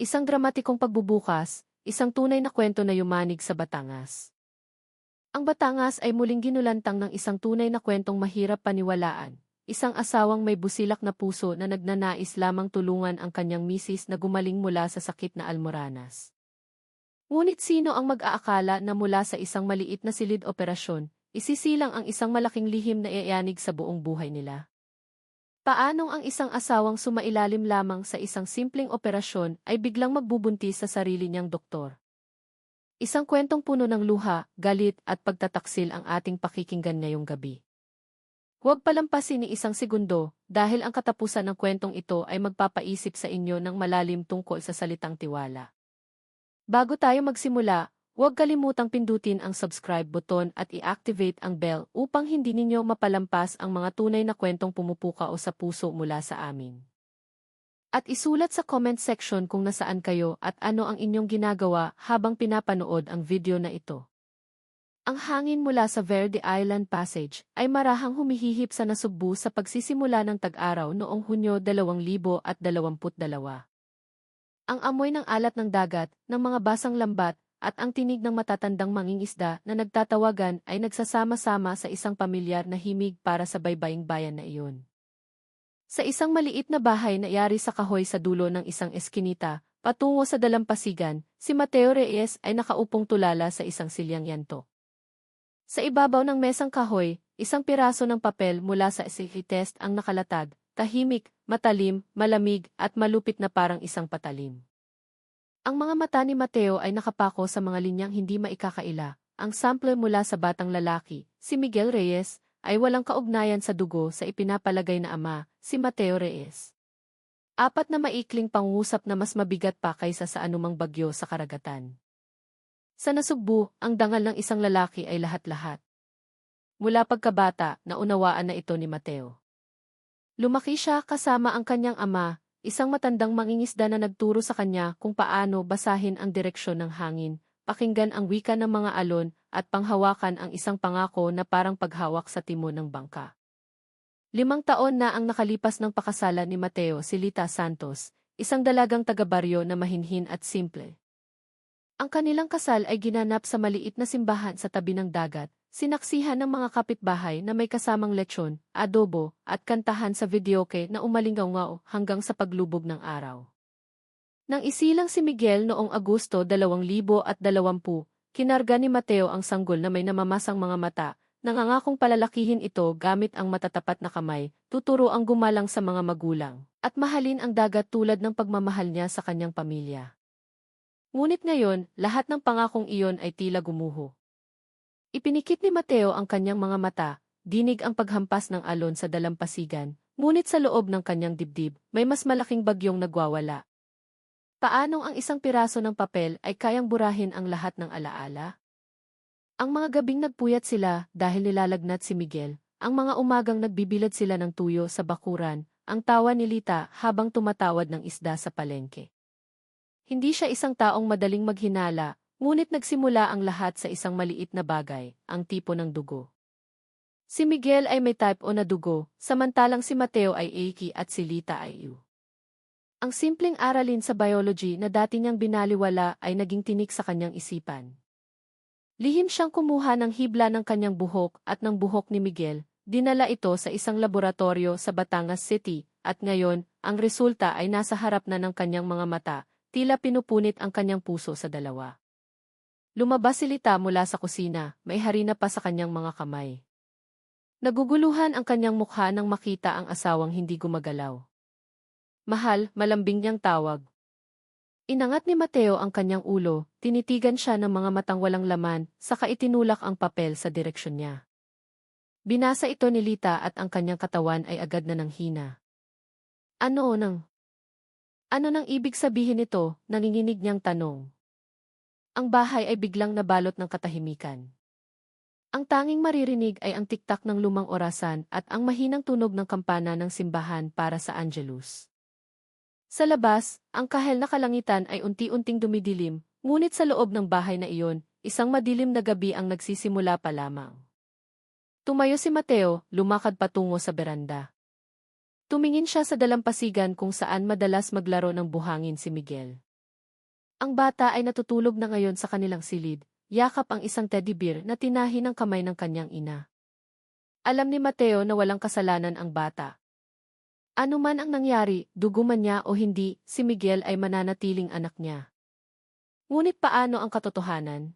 Isang dramatikong pagbubukas, isang tunay na kwento na yumanig sa Batangas. Ang Batangas ay muling ginulantang ng isang tunay na kwentong mahirap paniwalaan. Isang asawang may busilak na puso na nagnanais lamang tulungan ang kanyang misis na gumaling mula sa sakit na almoranas. Ngunit sino ang mag-aakala na mula sa isang maliit na silid operasyon, isisilang ang isang malaking lihim na iayanig sa buong buhay nila? Paanong ang isang asawang sumailalim lamang sa isang simpleng operasyon ay biglang magbubuntis sa sarili niyang doktor? Isang kwentong puno ng luha, galit at pagtataksil ang ating pakikinggan ngayong gabi. Huwag palampasin ni isang segundo dahil ang katapusan ng kwentong ito ay magpapaisip sa inyo ng malalim tungkol sa salitang tiwala. Bago tayo magsimula, huwag kalimutang pindutin ang subscribe button at i-activate ang bell upang hindi ninyo mapalampas ang mga tunay na kwentong pumupukao sa puso mula sa amin. At isulat sa comment section kung nasaan kayo at ano ang inyong ginagawa habang pinapanood ang video na ito. Ang hangin mula sa Verde Island Passage ay marahang humihihip sa Nasugbu sa pagsisimula ng tag-araw noong Hunyo 2022. Ang amoy ng alat ng dagat, ng mga basang lambat, at ang tinig ng matatandang mangingisda na nagtatawagan ay nagsasama-sama sa isang pamilyar na himig para sa baybaying bayan na iyon. Sa isang maliit na bahay na yari sa kahoy sa dulo ng isang eskinita, patungo sa dalampasigan, si Mateo Reyes ay nakaupong tulala sa isang silyang yanto. Sa ibabaw ng mesang kahoy, isang piraso ng papel mula sa test ang nakalatag, tahimik, matalim, malamig at malupit na parang isang patalim. Ang mga mata ni Mateo ay nakapako sa mga linyang hindi maikakaila. Ang sample mula sa batang lalaki, si Miguel Reyes, ay walang kaugnayan sa dugo sa ipinapalagay na ama, si Mateo Reyes. Apat na maikling pangusap na mas mabigat pa kaysa sa anumang bagyo sa karagatan. Sa Nasugbu, ang dangal ng isang lalaki ay lahat-lahat. Mula pagkabata, naunawaan na ito ni Mateo. Lumaki siya kasama ang kanyang ama, isang matandang mangingisda na nagturo sa kanya kung paano basahin ang direksyon ng hangin, pakinggan ang wika ng mga alon, at panghawakan ang isang pangako na parang paghawak sa timon ng bangka. 5 taon na ang nakalipas ng pakasalan ni Mateo si Lita Santos, isang dalagang taga-baryo na mahinhin at simple. Ang kanilang kasal ay ginanap sa maliit na simbahan sa tabi ng dagat, sinaksihan ng mga kapitbahay na may kasamang lechon, adobo, at kantahan sa videoke na umalingaw-ngaw hanggang sa paglubog ng araw. Nang isilang si Miguel noong Agosto 2020, kinarga ni Mateo ang sanggol na may namamasang mga mata, nangangakong palalakihin ito gamit ang matatapat na kamay, tuturo ang gumalang sa mga magulang, at mahalin ang dagat tulad ng pagmamahal niya sa kanyang pamilya. Ngunit ngayon, lahat ng pangakong iyon ay tila gumuho. Ipinikit ni Mateo ang kanyang mga mata, dinig ang paghampas ng alon sa dalampasigan, ngunit sa loob ng kanyang dibdib, may mas malaking bagyong nagwawala. Paanong ang isang piraso ng papel ay kayang burahin ang lahat ng alaala? Ang mga gabing nagpuyat sila dahil nilalagnat si Miguel, ang mga umagang nagbibilad sila ng tuyo sa bakuran, ang tawa ni Lita habang tumatawad ng isda sa palengke. Hindi siya isang taong madaling maghinala, ngunit nagsimula ang lahat sa isang maliit na bagay, ang tipo ng dugo. Si Miguel ay may type O na dugo, samantalang si Mateo ay AB at si Lita ay U. Ang simpleng aralin sa biology na dati niyang binaliwala ay naging tinik sa kanyang isipan. Lihim siyang kumuha ng hibla ng kanyang buhok at ng buhok ni Miguel, dinala ito sa isang laboratorio sa Batangas City, at ngayon, ang resulta ay nasa harap na ng kanyang mga mata, tila pinupunit ang kanyang puso sa dalawa. Lumabas si Lita mula sa kusina, may harina pa sa kanyang mga kamay. Naguguluhan ang kanyang mukha nang makita ang asawang hindi gumagalaw. Mahal, malambing niyang tawag. Inangat ni Mateo ang kanyang ulo, tinitigan siya ng mga matang walang laman, saka itinulak ang papel sa direksyon niya. Binasa ito ni Lita at ang kanyang katawan ay agad na nanghina. Ano nang ibig sabihin nito, nanginginig niyang tanong. Ang bahay ay biglang nabalot ng katahimikan. Ang tanging maririnig ay ang tiktak ng lumang orasan at ang mahinang tunog ng kampana ng simbahan para sa Angelus. Sa labas, ang kahel na kalangitan ay unti-unting dumidilim, ngunit sa loob ng bahay na iyon, isang madilim na gabi ang nagsisimula pa lamang. Tumayo si Mateo, lumakad patungo sa beranda. Tumingin siya sa dalampasigan kung saan madalas maglaro ng buhangin si Miguel. Ang bata ay natutulog na ngayon sa kanilang silid, yakap ang isang teddy bear na tinahi ng kamay ng kanyang ina. Alam ni Mateo na walang kasalanan ang bata. Ano man ang nangyari, dugo man niya o hindi, si Miguel ay mananatiling anak niya. Ngunit paano ang katotohanan?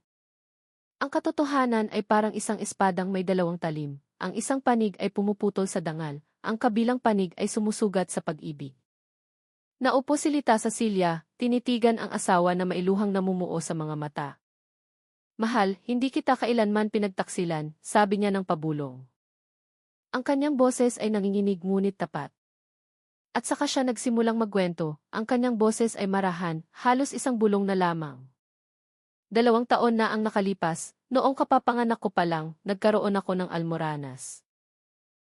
Ang katotohanan ay parang isang espadang may dalawang talim. Ang isang panig ay pumuputol sa dangal, ang kabilang panig ay sumusugat sa pag-ibig. Naupo si Lita sa silya, tinitigan ang asawa na mailuhang namumuo sa mga mata. Mahal, hindi kita kailanman pinagtaksilan, sabi niya ng pabulong. Ang kanyang boses ay nanginginig ngunit tapat. At saka siya nagsimulang magkwento, ang kanyang boses ay marahan, halos isang bulong na lamang. 2 taon na ang nakalipas, noong kapapanganak ko pa lang, nagkaroon ako ng almoranas.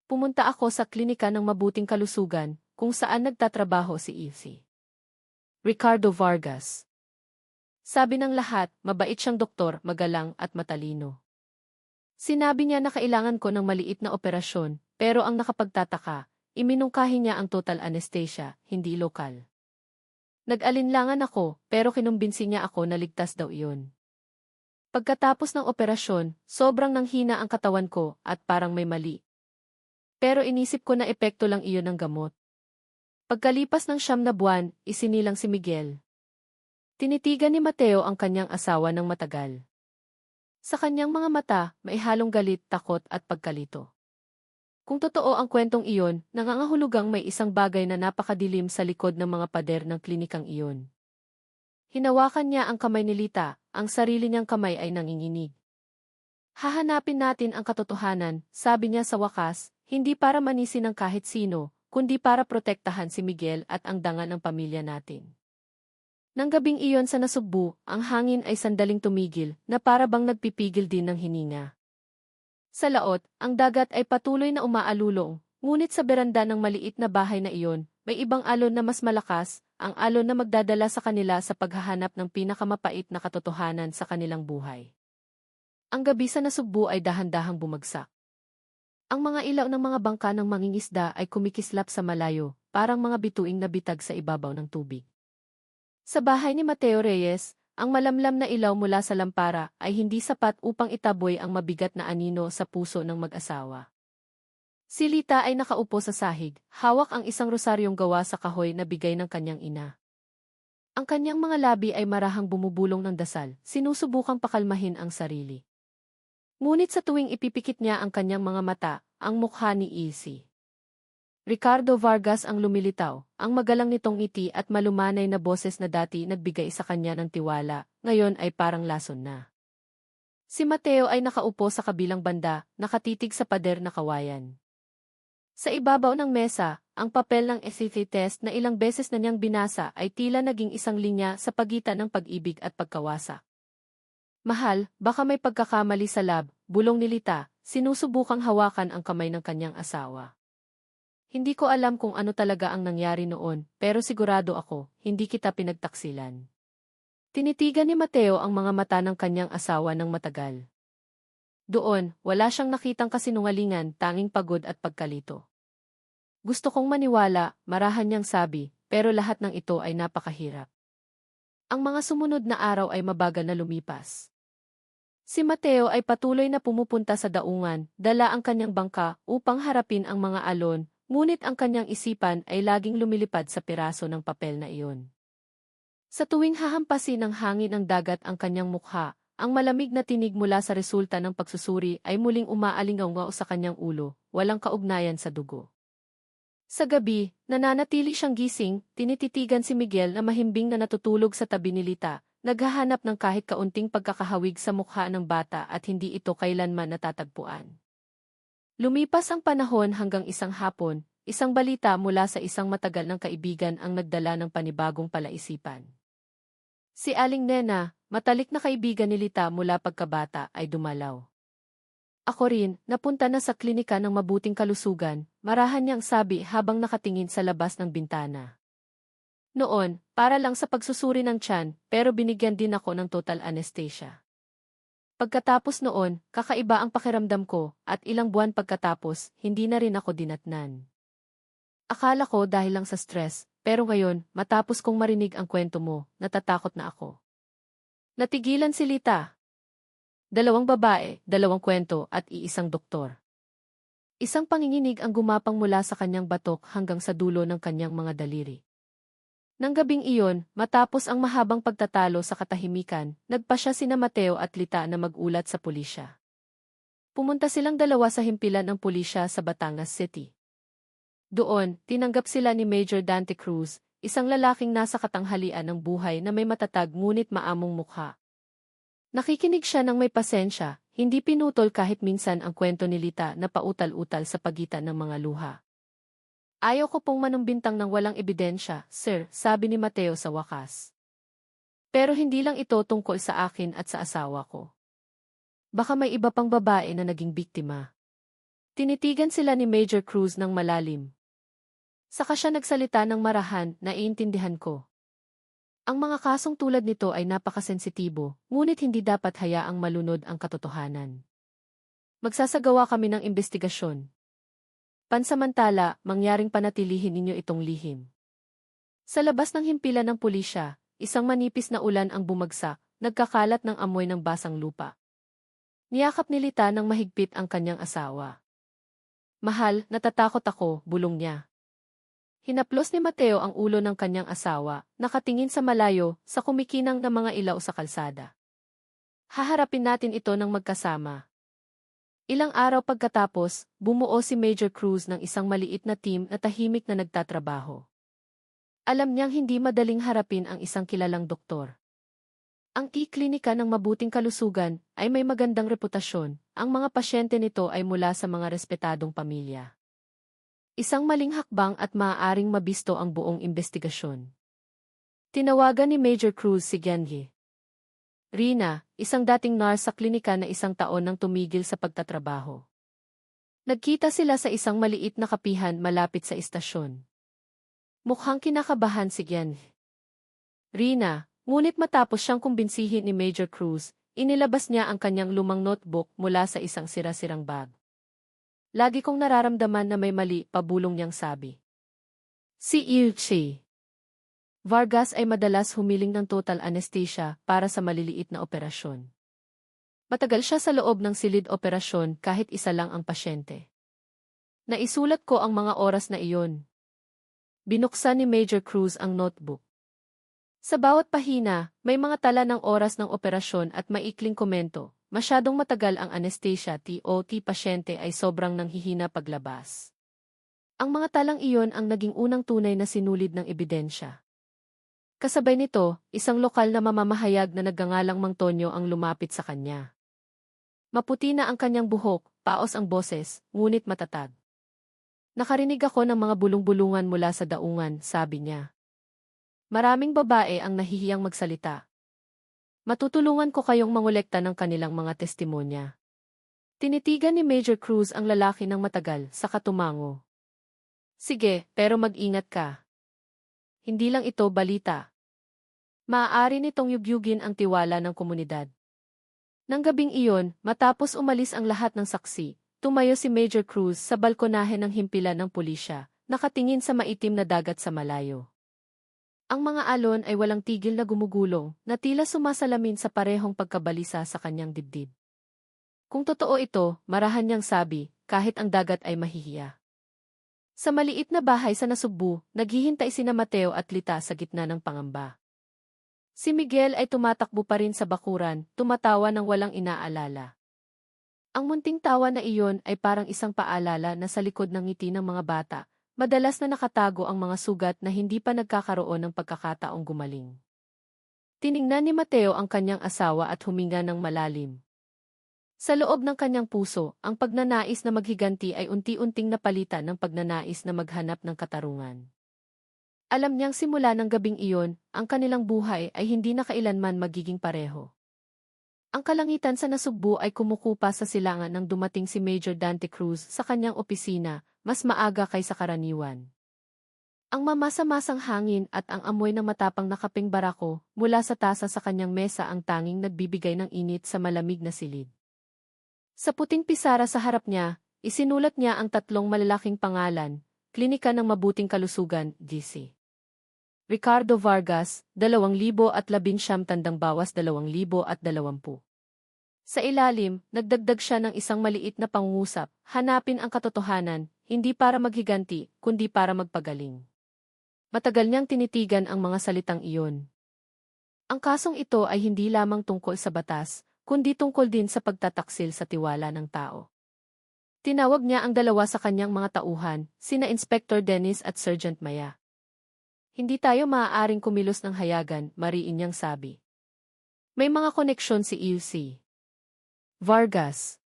Pumunta ako sa klinika ng mabuting kalusugan, kung saan nagtatrabaho si Izzy. Ricardo Vargas. Sabi ng lahat, mabait siyang doktor, magalang at matalino. Sinabi niya na kailangan ko ng maliit na operasyon, pero ang nakapagtataka, iminungkahi niya ang total anesthesia, hindi lokal. Nag-alinlangan ako, pero kinumbinsi niya ako na ligtas daw iyon. Pagkatapos ng operasyon, sobrang nanghina ang katawan ko at parang may mali. Pero inisip ko na epekto lang iyon ng gamot. Pagkalipas ng 9 na buwan, isinilang si Miguel. Tinitigan ni Mateo ang kanyang asawa ng matagal. Sa kanyang mga mata, may halong galit, takot at pagkalito. Kung totoo ang kwentong iyon, nangangahulugang may isang bagay na napakadilim sa likod ng mga pader ng klinikang iyon. Hinawakan niya ang kamay ni Lita, ang sarili niyang kamay ay nanginginig. Hahanapin natin ang katotohanan, sabi niya sa wakas, hindi para manisin ng kahit sino, kundi para protektahan si Miguel at ang dangal ng pamilya natin. Nang gabing iyon sa Nasugbu, ang hangin ay sandaling tumigil, na para bang nagpipigil din ng hininga. Sa laot, ang dagat ay patuloy na umaalulong, ngunit sa beranda ng maliit na bahay na iyon, may ibang alon na mas malakas, ang alon na magdadala sa kanila sa paghahanap ng pinakamapait na katotohanan sa kanilang buhay. Ang gabi sa Nasugbu ay dahan-dahang bumagsak. Ang mga ilaw ng mga bangka ng mangingisda ay kumikislap sa malayo, parang mga bituing na bitag sa ibabaw ng tubig. Sa bahay ni Mateo Reyes, ang malamlam na ilaw mula sa lampara ay hindi sapat upang itaboy ang mabigat na anino sa puso ng mag-asawa. Si Lita ay nakaupo sa sahig, hawak ang isang rosaryong gawa sa kahoy na bigay ng kanyang ina. Ang kanyang mga labi ay marahang bumubulong ng dasal, sinusubukang pakalmahin ang sarili. Ngunit sa tuwing ipipikit niya ang kanyang mga mata, ang mukha ni Izzy. Ricardo Vargas ang lumilitaw, ang magalang nitong ngiti at malumanay na boses na dati nagbigay sa kanya ng tiwala, ngayon ay parang lason na. Si Mateo ay nakaupo sa kabilang banda, nakatitig sa pader na kawayan. Sa ibabaw ng mesa, ang papel ng SAT test na ilang beses na niyang binasa ay tila naging isang linya sa pagitan ng pag-ibig at pagkawasak. Mahal, baka may pagkakamali sa lab, bulong ni Lita, sinusubukang hawakan ang kamay ng kanyang asawa. Hindi ko alam kung ano talaga ang nangyari noon, pero sigurado ako, hindi kita pinagtaksilan. Tinitigan ni Mateo ang mga mata ng kanyang asawa ng matagal. Doon, wala siyang nakitang kasinungalingan, tanging pagod at pagkalito. Gusto kong maniwala, marahan niyang sabi, pero lahat ng ito ay napakahirap. Ang mga sumunod na araw ay mabagal na lumipas. Si Mateo ay patuloy na pumupunta sa daungan, dala ang kanyang bangka upang harapin ang mga alon, ngunit ang kanyang isipan ay laging lumilipad sa piraso ng papel na iyon. Sa tuwing hahampasin ng hangin ang dagat ang kanyang mukha, ang malamig na tinig mula sa resulta ng pagsusuri ay muling umaalingaw sa kanyang ulo, walang kaugnayan sa dugo. Sa gabi, nananatili siyang gising, tinititigan si Miguel na mahimbing na natutulog sa tabi ni Lita, naghahanap ng kahit kaunting pagkakahawig sa mukha ng bata at hindi ito kailanman natatagpuan. Lumipas ang panahon hanggang isang hapon, isang balita mula sa isang matagal ng kaibigan ang nagdala ng panibagong palaisipan. Si Aling Nena, matalik na kaibigan ni Lita mula pagkabata, ay dumalaw. Ako rin, napunta na sa klinika ng mabuting kalusugan, marahan niyang sabi habang nakatingin sa labas ng bintana. Noon, para lang sa pagsusuri ng tiyan, pero binigyan din ako ng total anesthesia. Pagkatapos noon, kakaiba ang pakiramdam ko, at ilang buwan pagkatapos, hindi na rin ako dinatnan. Akala ko dahil lang sa stress, pero ngayon, matapos kong marinig ang kwento mo, natatakot na ako. Natigilan si Lita. 2 babae, 2 kwento at iisang doktor. Isang panginginig ang gumapang mula sa kanyang batok hanggang sa dulo ng kanyang mga daliri. Nang gabing iyon, matapos ang mahabang pagtatalo sa katahimikan, nagpa siya sina Mateo at Lita na mag-ulat sa pulisya. Pumunta silang dalawa sa himpilan ng pulisya sa Batangas City. Doon, tinanggap sila ni Major Dante Cruz, isang lalaking nasa katanghalian ng buhay na may matatag ngunit maamong mukha. Nakikinig siya ng may pasensya, hindi pinutol kahit minsan ang kwento ni Lita na pautal-utal sa pagitan ng mga luha. Ayaw ko pong manumbintang ng walang ebidensya, sir, sabi ni Mateo sa wakas. Pero hindi lang ito tungkol sa akin at sa asawa ko. Baka may iba pang babae na naging biktima. Tinitigan sila ni Major Cruz ng malalim. Saka siya nagsalita ng marahan, naiintindihan ko. Ang mga kasong tulad nito ay napakasensitibo, ngunit hindi dapat hayaang malunod ang katotohanan. Magsasagawa kami ng investigasyon. Pansamantala, mangyaring panatilihin ninyo itong lihim. Sa labas ng himpilan ng pulisya, isang manipis na ulan ang bumagsak, nagkakalat ng amoy ng basang lupa. Niyakap ni Lita ng mahigpit ang kanyang asawa. Mahal, natatakot ako, bulong niya. Hinaplos ni Mateo ang ulo ng kanyang asawa, nakatingin sa malayo, sa kumikinang na mga ilaw sa kalsada. Haharapin natin ito ng magkasama. Ilang araw pagkatapos, bumuo si Major Cruz ng isang maliit na team na tahimik na nagtatrabaho. Alam niyang hindi madaling harapin ang isang kilalang doktor. Ang klinika ng mabuting kalusugan ay may magandang reputasyon, ang mga pasyente nito ay mula sa mga respetadong pamilya. Isang maling hakbang at maaaring mabisto ang buong investigasyon. Tinawagan ni Major Cruz si Genji. Rina, isang dating nurse sa klinika na isang taon nang tumigil sa pagtatrabaho. Nagkita sila sa isang maliit na kapihan malapit sa istasyon. Mukhang kinakabahan si Genji. Rina, ngunit matapos siyang kumbinsihin ni Major Cruz, inilabas niya ang kanyang lumang notebook mula sa isang sira-sirang bag. Lagi kong nararamdaman na may mali, pabulong niyang sabi. Si Ilchi Vargas ay madalas humiling ng total anesthesia para sa maliliit na operasyon. Matagal siya sa loob ng silid operasyon kahit isa lang ang pasyente. Naisulat ko ang mga oras na iyon. Binuksan ni Major Cruz ang notebook. Sa bawat pahina, may mga tala ng oras ng operasyon at maikling komento. Masyadong matagal ang anesthesia TOT pasyente ay sobrang nanghihina paglabas. Ang mga talang iyon ang naging unang tunay na sinulid ng ebidensya. Kasabay nito, isang lokal na mamamahayag na nagngangalang Mang Tonyo ang lumapit sa kanya. Maputi na ang kanyang buhok, paos ang boses, ngunit matatag. Nakarinig ako ng mga bulong-bulungan mula sa daungan, sabi niya. Maraming babae ang nahihiyang magsalita. Matutulungan ko kayong mangolekta ng kanilang mga testimonya. Tinitigan ni Major Cruz ang lalaki ng matagal, saka tumango. Sige, pero mag-ingat ka. Hindi lang ito balita. Maaari nitong yugyugin ang tiwala ng komunidad. Nang gabing iyon, matapos umalis ang lahat ng saksi, tumayo si Major Cruz sa balkonahe ng himpilan ng pulisya, nakatingin sa maitim na dagat sa malayo. Ang mga alon ay walang tigil na gumugulong, na tila sumasalamin sa parehong pagkabalisa sa kanyang dibdib. Kung totoo ito, marahan niyang sabi, kahit ang dagat ay mahihiya. Sa maliit na bahay sa Nasugbu, naghihintay sina Mateo at Lita sa gitna ng pangamba. Si Miguel ay tumatakbo pa rin sa bakuran, tumatawa ng walang inaalala. Ang munting tawa na iyon ay parang isang paalala na sa likod ng ngiti ng mga bata, madalas na nakatago ang mga sugat na hindi pa nagkakaroon ng pagkakataong gumaling. Tiningnan ni Mateo ang kanyang asawa at huminga ng malalim. Sa loob ng kanyang puso, ang pagnanais na maghiganti ay unti-unting napalitan ng pagnanais na maghanap ng katarungan. Alam niyang simula ng gabing iyon, ang kanilang buhay ay hindi na kailanman magiging pareho. Ang kalangitan sa Nasugbu ay kumukupa sa silangan nang dumating si Major Dante Cruz sa kanyang opisina, mas maaga kaysa karaniwan. Ang mamasa-masang hangin at ang amoy ng matapang na kapeng barako mula sa tasa sa kanyang mesa ang tanging nagbibigay ng init sa malamig na silid. Sa puting pisara sa harap niya, isinulat niya ang 3 malalaking pangalan, Klinika ng Mabuting Kalusugan, GC. Ricardo Vargas, 2019 tandang bawas 2020. Sa ilalim, nagdagdag siya ng isang maliit na pangungusap, hanapin ang katotohanan, hindi para maghiganti, kundi para magpagaling. Matagal niyang tinitigan ang mga salitang iyon. Ang kasong ito ay hindi lamang tungkol sa batas, kundi tungkol din sa pagtataksil sa tiwala ng tao. Tinawag niya ang dalawa sa kanyang mga tauhan, sina Inspector Dennis at Sergeant Maya. Hindi tayo maaaring kumilos ng hayagan, mariin niyang sabi. May mga koneksyon si Ilse Vargas.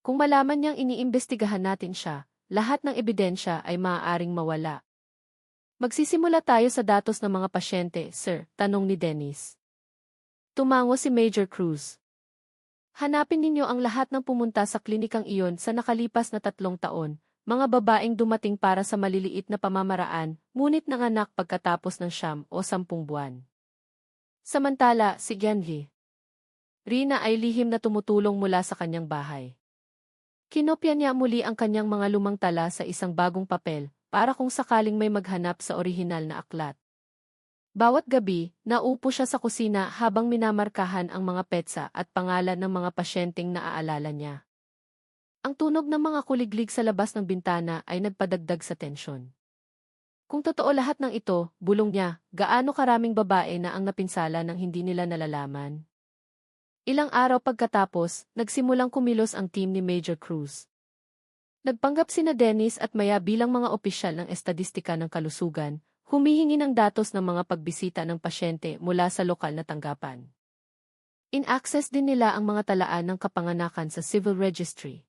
Kung malaman niyang iniimbestigahan natin siya, lahat ng ebidensya ay maaaring mawala. Magsisimula tayo sa datos ng mga pasyente, sir, tanong ni Dennis. Tumango si Major Cruz. Hanapin ninyo ang lahat ng pumunta sa klinikang iyon sa nakalipas na 3 taon, mga babaeng dumating para sa maliliit na pamamaraan, ngunit nanganak pagkatapos ng 9 o 10 buwan. Samantala, si Genji Rina ay lihim na tumutulong mula sa kanyang bahay. Kinopya niya muli ang kanyang mga lumang tala sa isang bagong papel, para kung sakaling may maghanap sa orihinal na aklat. Bawat gabi, naupo siya sa kusina habang minamarkahan ang mga petsa at pangalan ng mga pasyenteng naaalala niya. Ang tunog ng mga kuliglig sa labas ng bintana ay nagpadagdag sa tensyon. Kung totoo lahat ng ito, bulong niya, gaano karaming babae na ang napinsala nang hindi nila nalalaman? Ilang araw pagkatapos, nagsimulang kumilos ang team ni Major Cruz. Nagpanggap sina Dennis at Maya bilang mga opisyal ng estadistika ng kalusugan, humihingi ng datos ng mga pagbisita ng pasyente mula sa lokal na tanggapan. In-access din nila ang mga talaan ng kapanganakan sa Civil Registry.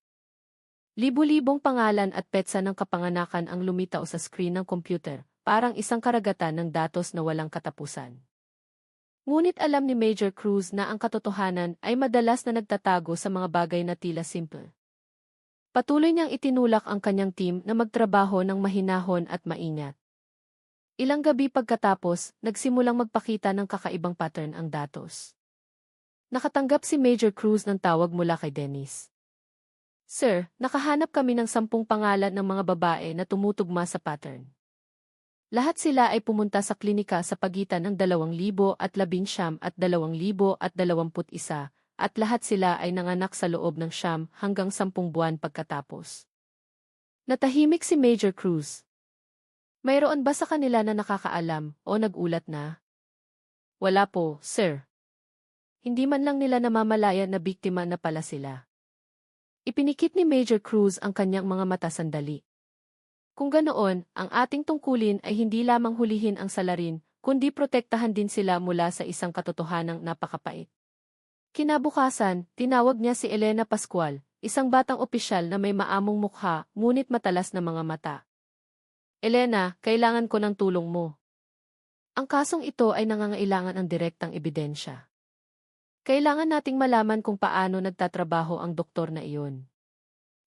Libu-libong pangalan at petsa ng kapanganakan ang lumitaw sa screen ng computer, parang isang karagatan ng datos na walang katapusan. Ngunit alam ni Major Cruz na ang katotohanan ay madalas na nagtatago sa mga bagay na tila simple. Patuloy niyang itinulak ang kanyang team na magtrabaho ng mahinahon at maingat. Ilang gabi pagkatapos, nagsimulang magpakita ng kakaibang pattern ang datos. Nakatanggap si Major Cruz ng tawag mula kay Dennis. Sir, nakahanap kami ng 10 pangalan ng mga babae na tumutugma sa pattern. Lahat sila ay pumunta sa klinika sa pagitan ng 2019 at 2021 at lahat sila ay nanganak sa loob ng 9 hanggang 10 buwan pagkatapos. Natahimik si Major Cruz. Mayroon ba sa kanila na nakakaalam o nagulat na? Wala po, sir. Hindi man lang nila namamalaya na biktima na pala sila. Ipinikit ni Major Cruz ang kanyang mga mata sandali. Kung ganoon, ang ating tungkulin ay hindi lamang hulihin ang salarin, kundi protektahan din sila mula sa isang katotohanang napakapait. Kinabukasan, tinawag niya si Elena Pascual, isang batang opisyal na may maamong mukha, ngunit matalas na mga mata. Elena, kailangan ko ng tulong mo. Ang kasong ito ay nangangailangan ng direktang ebidensya. Kailangan nating malaman kung paano nagtatrabaho ang doktor na iyon.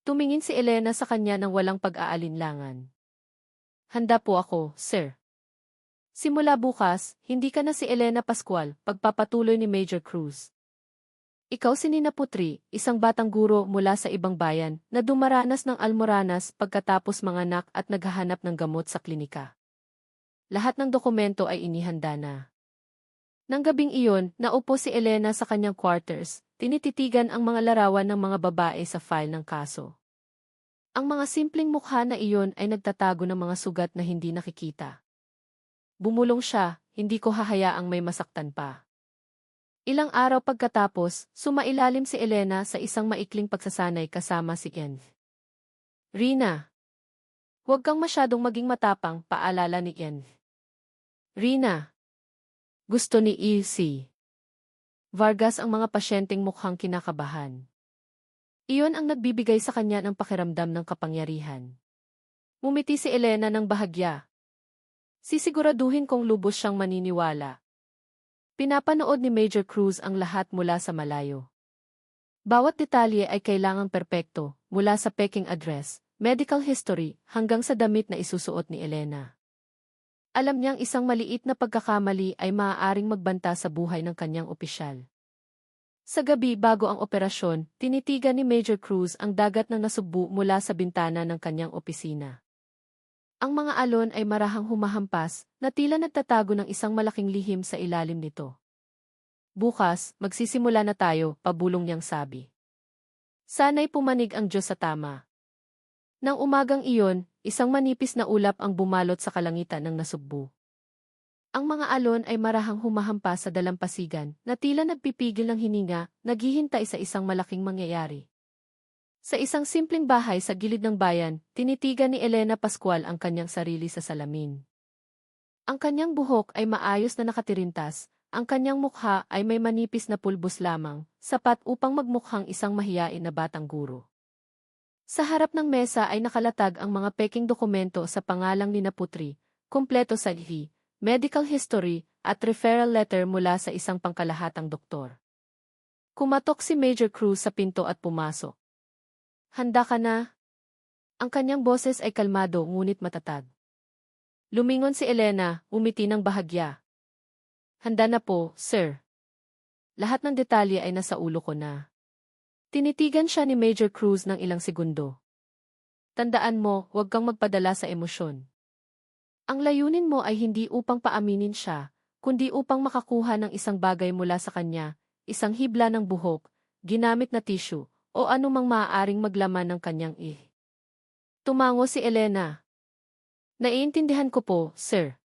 Tumingin si Elena sa kanya ng walang pag-aalinlangan. Handa po ako, sir. Simula bukas, hindi ka na si Elena Pascual, pagpapatuloy ni Major Cruz. Ikaw si Nina Putri, isang batang guro mula sa ibang bayan na dumaranas ng almoranas pagkatapos manganak at naghahanap ng gamot sa klinika. Lahat ng dokumento ay inihanda na. Nang gabing iyon, naupo si Elena sa kanyang quarters, tinititigan ang mga larawan ng mga babae sa file ng kaso. Ang mga simpleng mukha na iyon ay nagtatago ng mga sugat na hindi nakikita. Bumulong siya, hindi ko hahayaang may masaktan pa. Ilang araw pagkatapos, sumailalim si Elena sa isang maikling pagsasanay kasama si Ken. Rina. Huwag kang masyadong maging matapang, paalala ni Ken. Rina. Gusto ni Ilse Vargas ang mga pasyenteng mukhang kinakabahan. Iyon ang nagbibigay sa kanya ng pakiramdam ng kapangyarihan. Ngumiti si Elena ng bahagya. Sisiguraduhin kong lubos siyang maniniwala. Pinapanood ni Major Cruz ang lahat mula sa malayo. Bawat detalye ay kailangang perpekto, mula sa peking address, medical history, hanggang sa damit na isusuot ni Elena. Alam niyang isang maliit na pagkakamali ay maaaring magbanta sa buhay ng kanyang opisyal. Sa gabi bago ang operasyon, tinitigan ni Major Cruz ang dagat ng nasugbu mula sa bintana ng kanyang opisina. Ang mga alon ay marahang humahampas na tila nagtatago ng isang malaking lihim sa ilalim nito. Bukas, magsisimula na tayo, pabulong niyang sabi. Sana'y pumanig ang Diyos sa tama. Nang umagang iyon, isang manipis na ulap ang bumalot sa kalangitan ng nasugbu. Ang mga alon ay marahang humahampas sa dalampasigan na tila nagpipigil ng hininga, naghihintay sa isang malaking mangyayari. Sa isang simpleng bahay sa gilid ng bayan, tinitigan ni Elena Pascual ang kanyang sarili sa salamin. Ang kanyang buhok ay maayos na nakatirintas, ang kanyang mukha ay may manipis na pulbos lamang, sapat upang magmukhang isang mahiyain na batang guro. Sa harap ng mesa ay nakalatag ang mga peking dokumento sa pangalang ni Putri, kumpleto sa medical history, at referral letter mula sa isang pangkalahatang doktor. Kumatok si Major Cruz sa pinto at pumasok. Handa ka na? Ang kanyang boses ay kalmado ngunit matatag. Lumingon si Elena, umiti ng bahagya. Handa na po, sir. Lahat ng detalye ay nasa ulo ko na. Tinitigan siya ni Major Cruz ng ilang segundo. Tandaan mo, huwag kang magpadala sa emosyon. Ang layunin mo ay hindi upang paaminin siya, kundi upang makakuha ng isang bagay mula sa kanya, isang hibla ng buhok, ginamit na tissue, o anumang maaaring maglaman ng kanyang Tumango si Elena. Naiintindihan ko po, sir.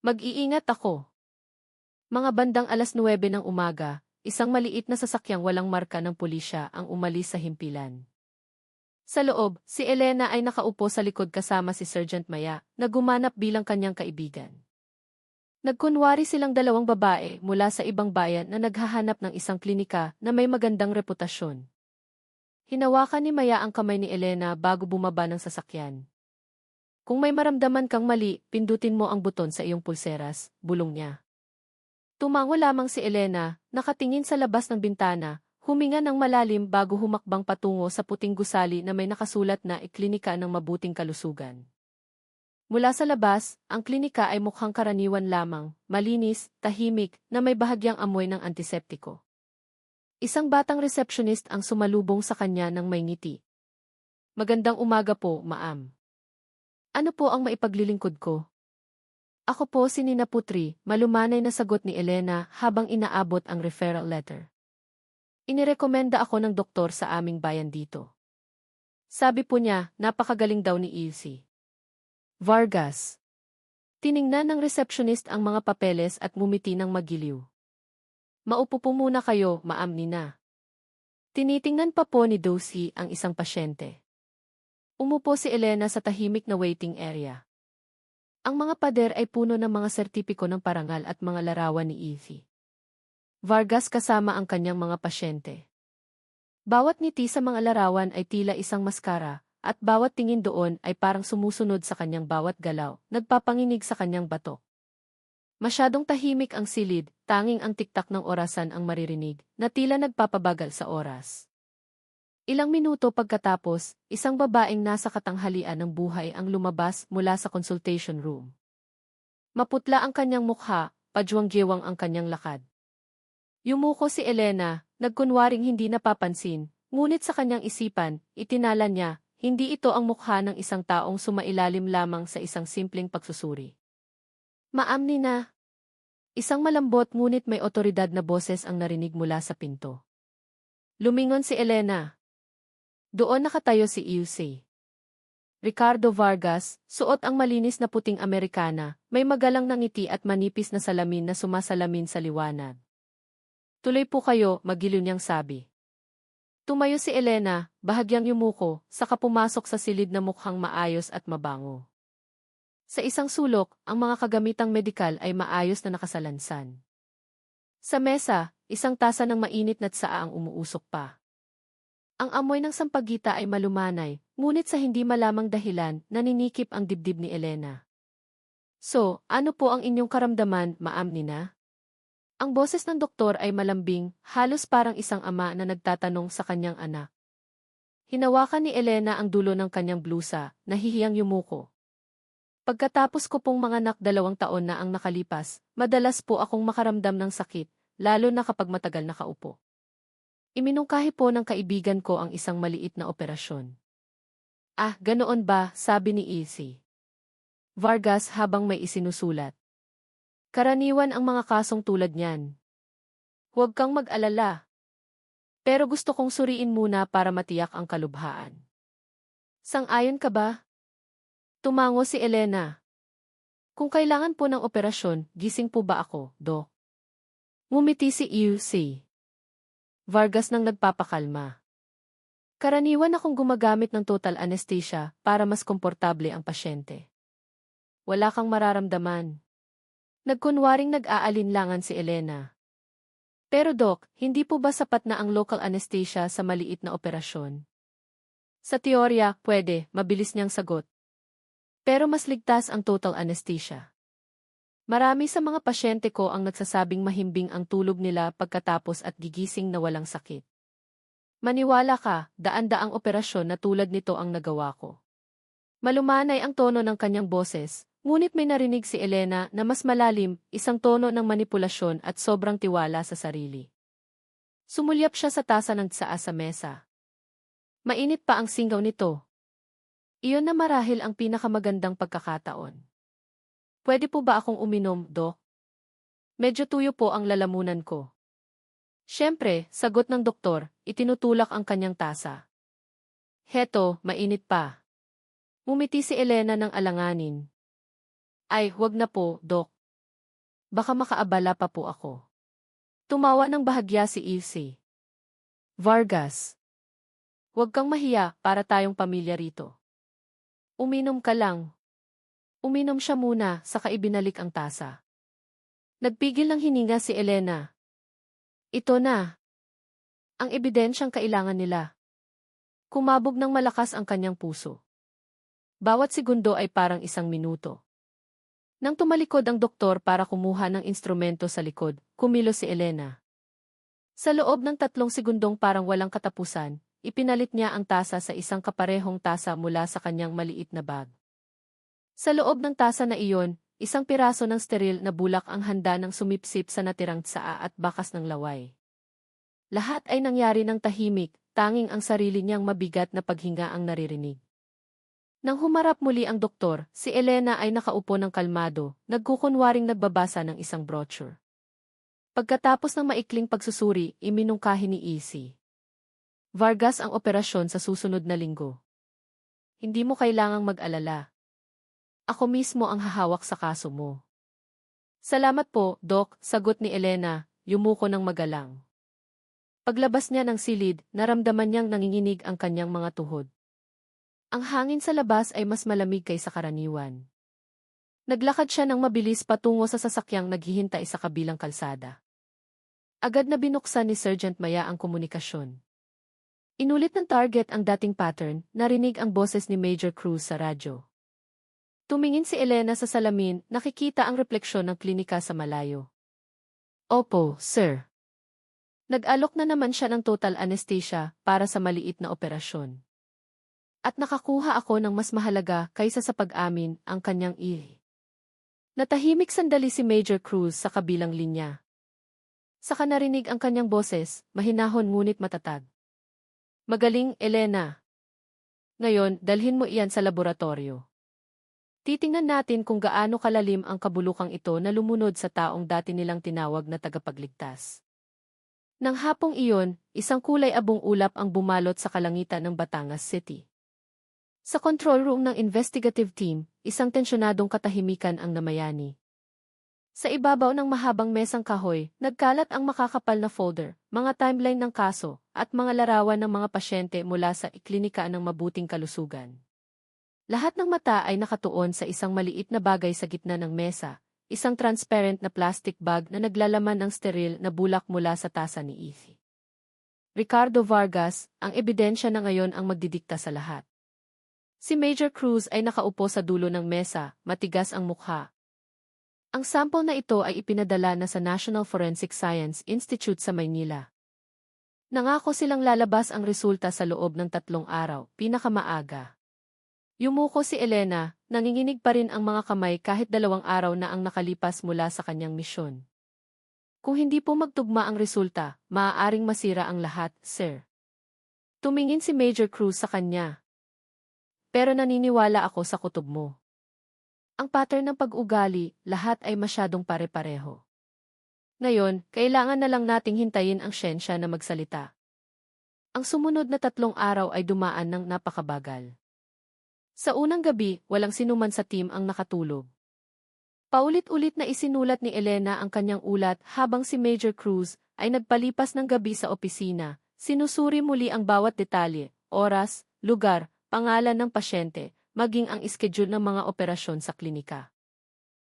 Mag-iingat ako. Mga bandang 9:00 ng umaga, isang maliit na sasakyang walang marka ng pulisya ang umalis sa himpilan. Sa loob, si Elena ay nakaupo sa likod kasama si Sergeant Maya, na gumanap bilang kanyang kaibigan. Nagkunwari silang dalawang babae mula sa ibang bayan na naghahanap ng isang klinika na may magandang reputasyon. Hinawakan ni Maya ang kamay ni Elena bago bumaba ng sasakyan. Kung may maramdaman kang mali, pindutin mo ang buton sa iyong pulseras, bulong niya. Tumango lamang si Elena, nakatingin sa labas ng bintana, huminga ng malalim bago humakbang patungo sa puting gusali na may nakasulat na iklinika ng mabuting kalusugan. Mula sa labas, ang klinika ay mukhang karaniwan lamang, malinis, tahimik, na may bahagyang amoy ng antiseptiko. Isang batang receptionist ang sumalubong sa kanya ng may ngiti. Magandang umaga po, ma'am. Ano po ang maipaglilingkod ko? Ako po si Nina Putri, malumanay na sagot ni Elena habang inaabot ang referral letter. Inirekomenda ako ng doktor sa aming bayan dito. Sabi po niya, napakagaling daw ni Ilse Vargas. Tiningnan ng receptionist ang mga papeles at ngumiti ng magiliw. Maupo po muna kayo, ma'am Nina. Tinitingnan pa po ni Dosi ang isang pasyente. Umupo si Elena sa tahimik na waiting area. Ang mga pader ay puno ng mga sertipiko ng parangal at mga larawan ni Ilse Vargas kasama ang kanyang mga pasyente. Bawat ngiti sa mga larawan ay tila isang maskara, at bawat tingin doon ay parang sumusunod sa kanyang bawat galaw, nagpapanginig sa kanyang batok. Masyadong tahimik ang silid, tanging ang tiktak ng orasan ang maririnig, na tila nagpapabagal sa oras. Ilang minuto pagkatapos, isang babaeng nasa katanghalian ng buhay ang lumabas mula sa consultation room. Maputla ang kanyang mukha, pajuwang-giwang ang kanyang lakad. Yumuko si Elena, nagkunwaring hindi napapansin, ngunit sa kanyang isipan, itinala niya, hindi ito ang mukha ng isang taong sumailalim lamang sa isang simpleng pagsusuri. Ma'am Nina. Isang malambot ngunit may otoridad na boses ang narinig mula sa pinto. Lumingon si Elena. Doon nakatayo si Ilse Ricardo Vargas, suot ang malinis na puting Amerikana, may magalang na ngiti at manipis na salamin na sumasalamin sa liwanag. Tuloy po kayo, magiliw niyang sabi. Tumayo si Elena, bahagyang yumuko, saka pumasok sa silid na mukhang maayos at mabango. Sa isang sulok, ang mga kagamitang medikal ay maayos na nakasalansan. Sa mesa, isang tasa ng mainit na tsaa ang umuusok pa. Ang amoy ng sampagita ay malumanay, ngunit sa hindi malamang dahilan, naninikip ang dibdib ni Elena. So, ano po ang inyong karamdaman, ma'am Nina? Ang boses ng doktor ay malambing, halos parang isang ama na nagtatanong sa kanyang anak. Hinawakan ni Elena ang dulo ng kanyang blusa, nahihiyang yumuko. Pagkatapos ko pong manganak 2 taon na ang nakalipas, madalas po akong makaramdam ng sakit, lalo na kapag matagal nakaupo. Iminungkahi po ng kaibigan ko ang isang maliit na operasyon. Ah, ganoon ba, sabi ni Ilse Vargas habang may isinusulat. Karaniwan ang mga kasong tulad niyan. Huwag kang mag-alala. Pero gusto kong suriin muna para matiyak ang kalubhaan. Sang-ayon ka ba? Tumango si Elena. Kung kailangan po ng operasyon, gising po ba ako, Doc? Ngumiti si EUC. Vargas nang nagpapakalma. Karaniwan akong gumagamit ng total anesthesia para mas komportable ang pasyente. Wala kang mararamdaman. Nagkunwaring nag-aalinlangan si Elena. Pero Doc, hindi po ba sapat na ang local anesthesia sa maliit na operasyon? Sa teorya, pwede, mabilis niyang sagot. Pero mas ligtas ang total anesthesia. Marami sa mga pasyente ko ang nagsasabing mahimbing ang tulog nila pagkatapos at gigising na walang sakit. Maniwala ka, daan-daang operasyon na tulad nito ang nagawa ko. Malumanay ang tono ng kanyang boses, ngunit may narinig si Elena na mas malalim, isang tono ng manipulasyon at sobrang tiwala sa sarili. Sumulyap siya sa tasa ng tsaa sa mesa. Mainit pa ang singaw nito. Iyon na marahil ang pinakamagandang pagkakataon. Pwede po ba akong uminom, Doc? Medyo tuyo po ang lalamunan ko. Siyempre, sagot ng doktor, itinutulak ang kanyang tasa. Heto, mainit pa. Umiti si Elena ng alanganin. Ay, huwag na po, Doc. Baka makaabala pa po ako. Tumawa ng bahagya si Ilse. Vargas. Huwag kang mahiya, para tayong pamilya rito. Uminom ka lang. Uminom siya muna, saka ibinalik ang tasa. Nagpigil ng hininga si Elena. Ito na. Ang ebidensyang kailangan nila. Kumabog ng malakas ang kanyang puso. Bawat segundo ay parang 1 minuto. Nang tumalikod ang doktor para kumuha ng instrumento sa likod, kumilos si Elena. Sa loob ng 3 segundong parang walang katapusan, ipinalit niya ang tasa sa isang kaparehong tasa mula sa kanyang maliit na bag. Sa loob ng tasa na iyon, isang piraso ng steril na bulak ang handa ng sumipsip sa natirang tsaa at bakas ng laway. Lahat ay nangyari ng tahimik, tanging ang sarili niyang mabigat na paghinga ang naririnig. Nang humarap muli ang doktor, si Elena ay nakaupo ng kalmado, nagkukunwaring nagbabasa ng isang brochure. Pagkatapos ng maikling pagsusuri, iminungkahi ni EC. Vargas ang operasyon sa susunod na linggo. Hindi mo kailangang mag-alala. Ako mismo ang hahawak sa kaso mo. Salamat po, Doc, sagot ni Elena, yumuko ng magalang. Paglabas niya ng silid, naramdaman niyang nanginginig ang kanyang mga tuhod. Ang hangin sa labas ay mas malamig kaysa karaniwan. Naglakad siya ng mabilis patungo sa sasakyang naghihintay sa kabilang kalsada. Agad na binuksan ni Sergeant Maya ang komunikasyon. Inulit ng target ang dating pattern, narinig ang boses ni Major Cruz sa radyo. Tumingin si Elena sa salamin, nakikita ang refleksyon ng klinika sa malayo. Opo, sir. Nag-alok na naman siya ng total anesthesia para sa maliit na operasyon. At nakakuha ako ng mas mahalaga kaysa sa pag-amin ang kanyang ihi. Natahimik sandali si Major Cruz sa kabilang linya. Saka narinig ang kanyang boses, mahinahon ngunit matatag. Magaling, Elena. Ngayon, dalhin mo iyan sa laboratorio. Titingnan natin kung gaano kalalim ang kabulukang ito na lumunod sa taong dati nilang tinawag na tagapagligtas. Nang hapong iyon, isang kulay abong ulap ang bumalot sa kalangitan ng Batangas City. Sa control room ng investigative team, isang tensyonadong katahimikan ang namayani. Sa ibabaw ng mahabang mesang kahoy, nagkalat ang makakapal na folder, mga timeline ng kaso, at mga larawan ng mga pasyente mula sa iklinika ng mabuting kalusugan. Lahat ng mata ay nakatuon sa isang maliit na bagay sa gitna ng mesa, isang transparent na plastic bag na naglalaman ng steril na bulak mula sa tasa ni Ethy. Ricardo Vargas, ang ebidensya na ngayon ang magdidikta sa lahat. Si Major Cruz ay nakaupo sa dulo ng mesa, matigas ang mukha. Ang sample na ito ay ipinadala na sa National Forensic Science Institute sa Maynila. Nangako silang lalabas ang resulta sa loob ng 3 araw, pinakamaaga. Yumuko si Elena, nanginginig pa rin ang mga kamay kahit 2 araw na ang nakalipas mula sa kanyang misyon. Kung hindi po magtugma ang resulta, maaaring masira ang lahat, sir. Tumingin si Major Cruz sa kanya. Pero naniniwala ako sa kutob mo. Ang pattern ng pag-ugali, lahat ay masyadong pare-pareho. Ngayon, kailangan na lang nating hintayin ang siyensya na magsalita. Ang sumunod na 3 araw ay dumaan ng napakabagal. Sa unang gabi, walang sinuman sa team ang nakatulog. Paulit-ulit na isinulat ni Elena ang kanyang ulat habang si Major Cruz ay nagpalipas ng gabi sa opisina, sinusuri muli ang bawat detalye, oras, lugar, pangalan ng pasyente, maging ang schedule ng mga operasyon sa klinika.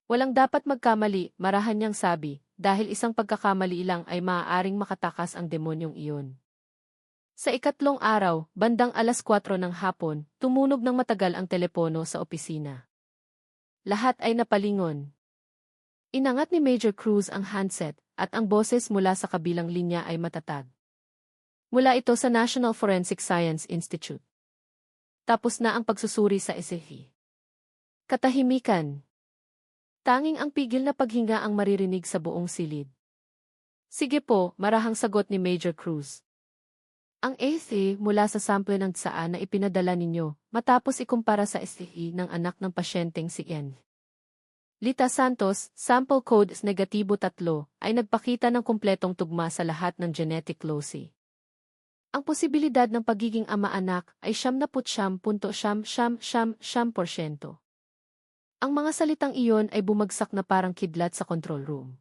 Walang dapat magkamali, marahan niyang sabi, dahil isang pagkakamali lang ay maaaring makatakas ang demonyong iyon. Sa ikatlong araw, bandang 4:00 ng hapon, tumunog ng matagal ang telepono sa opisina. Lahat ay napalingon. Inangat ni Major Cruz ang handset, at ang boses mula sa kabilang linya ay matatag. Mula ito sa National Forensic Science Institute. Tapos na ang pagsusuri sa ECG. Katahimikan. Tanging ang pigil na paghinga ang maririnig sa buong silid. Sige po, marahang sagot ni Major Cruz. Ang ECG mula sa sample ng tsaa na ipinadala ninyo, matapos ikumpara sa ECG ng anak ng pasyenteng si N. Lita Santos, sample code -3, ay nagpakita ng kumpletong tugma sa lahat ng genetic loci. Ang posibilidad ng pagiging ama-anak ay 99.999%. Ang mga salitang iyon ay bumagsak na parang kidlat sa control room.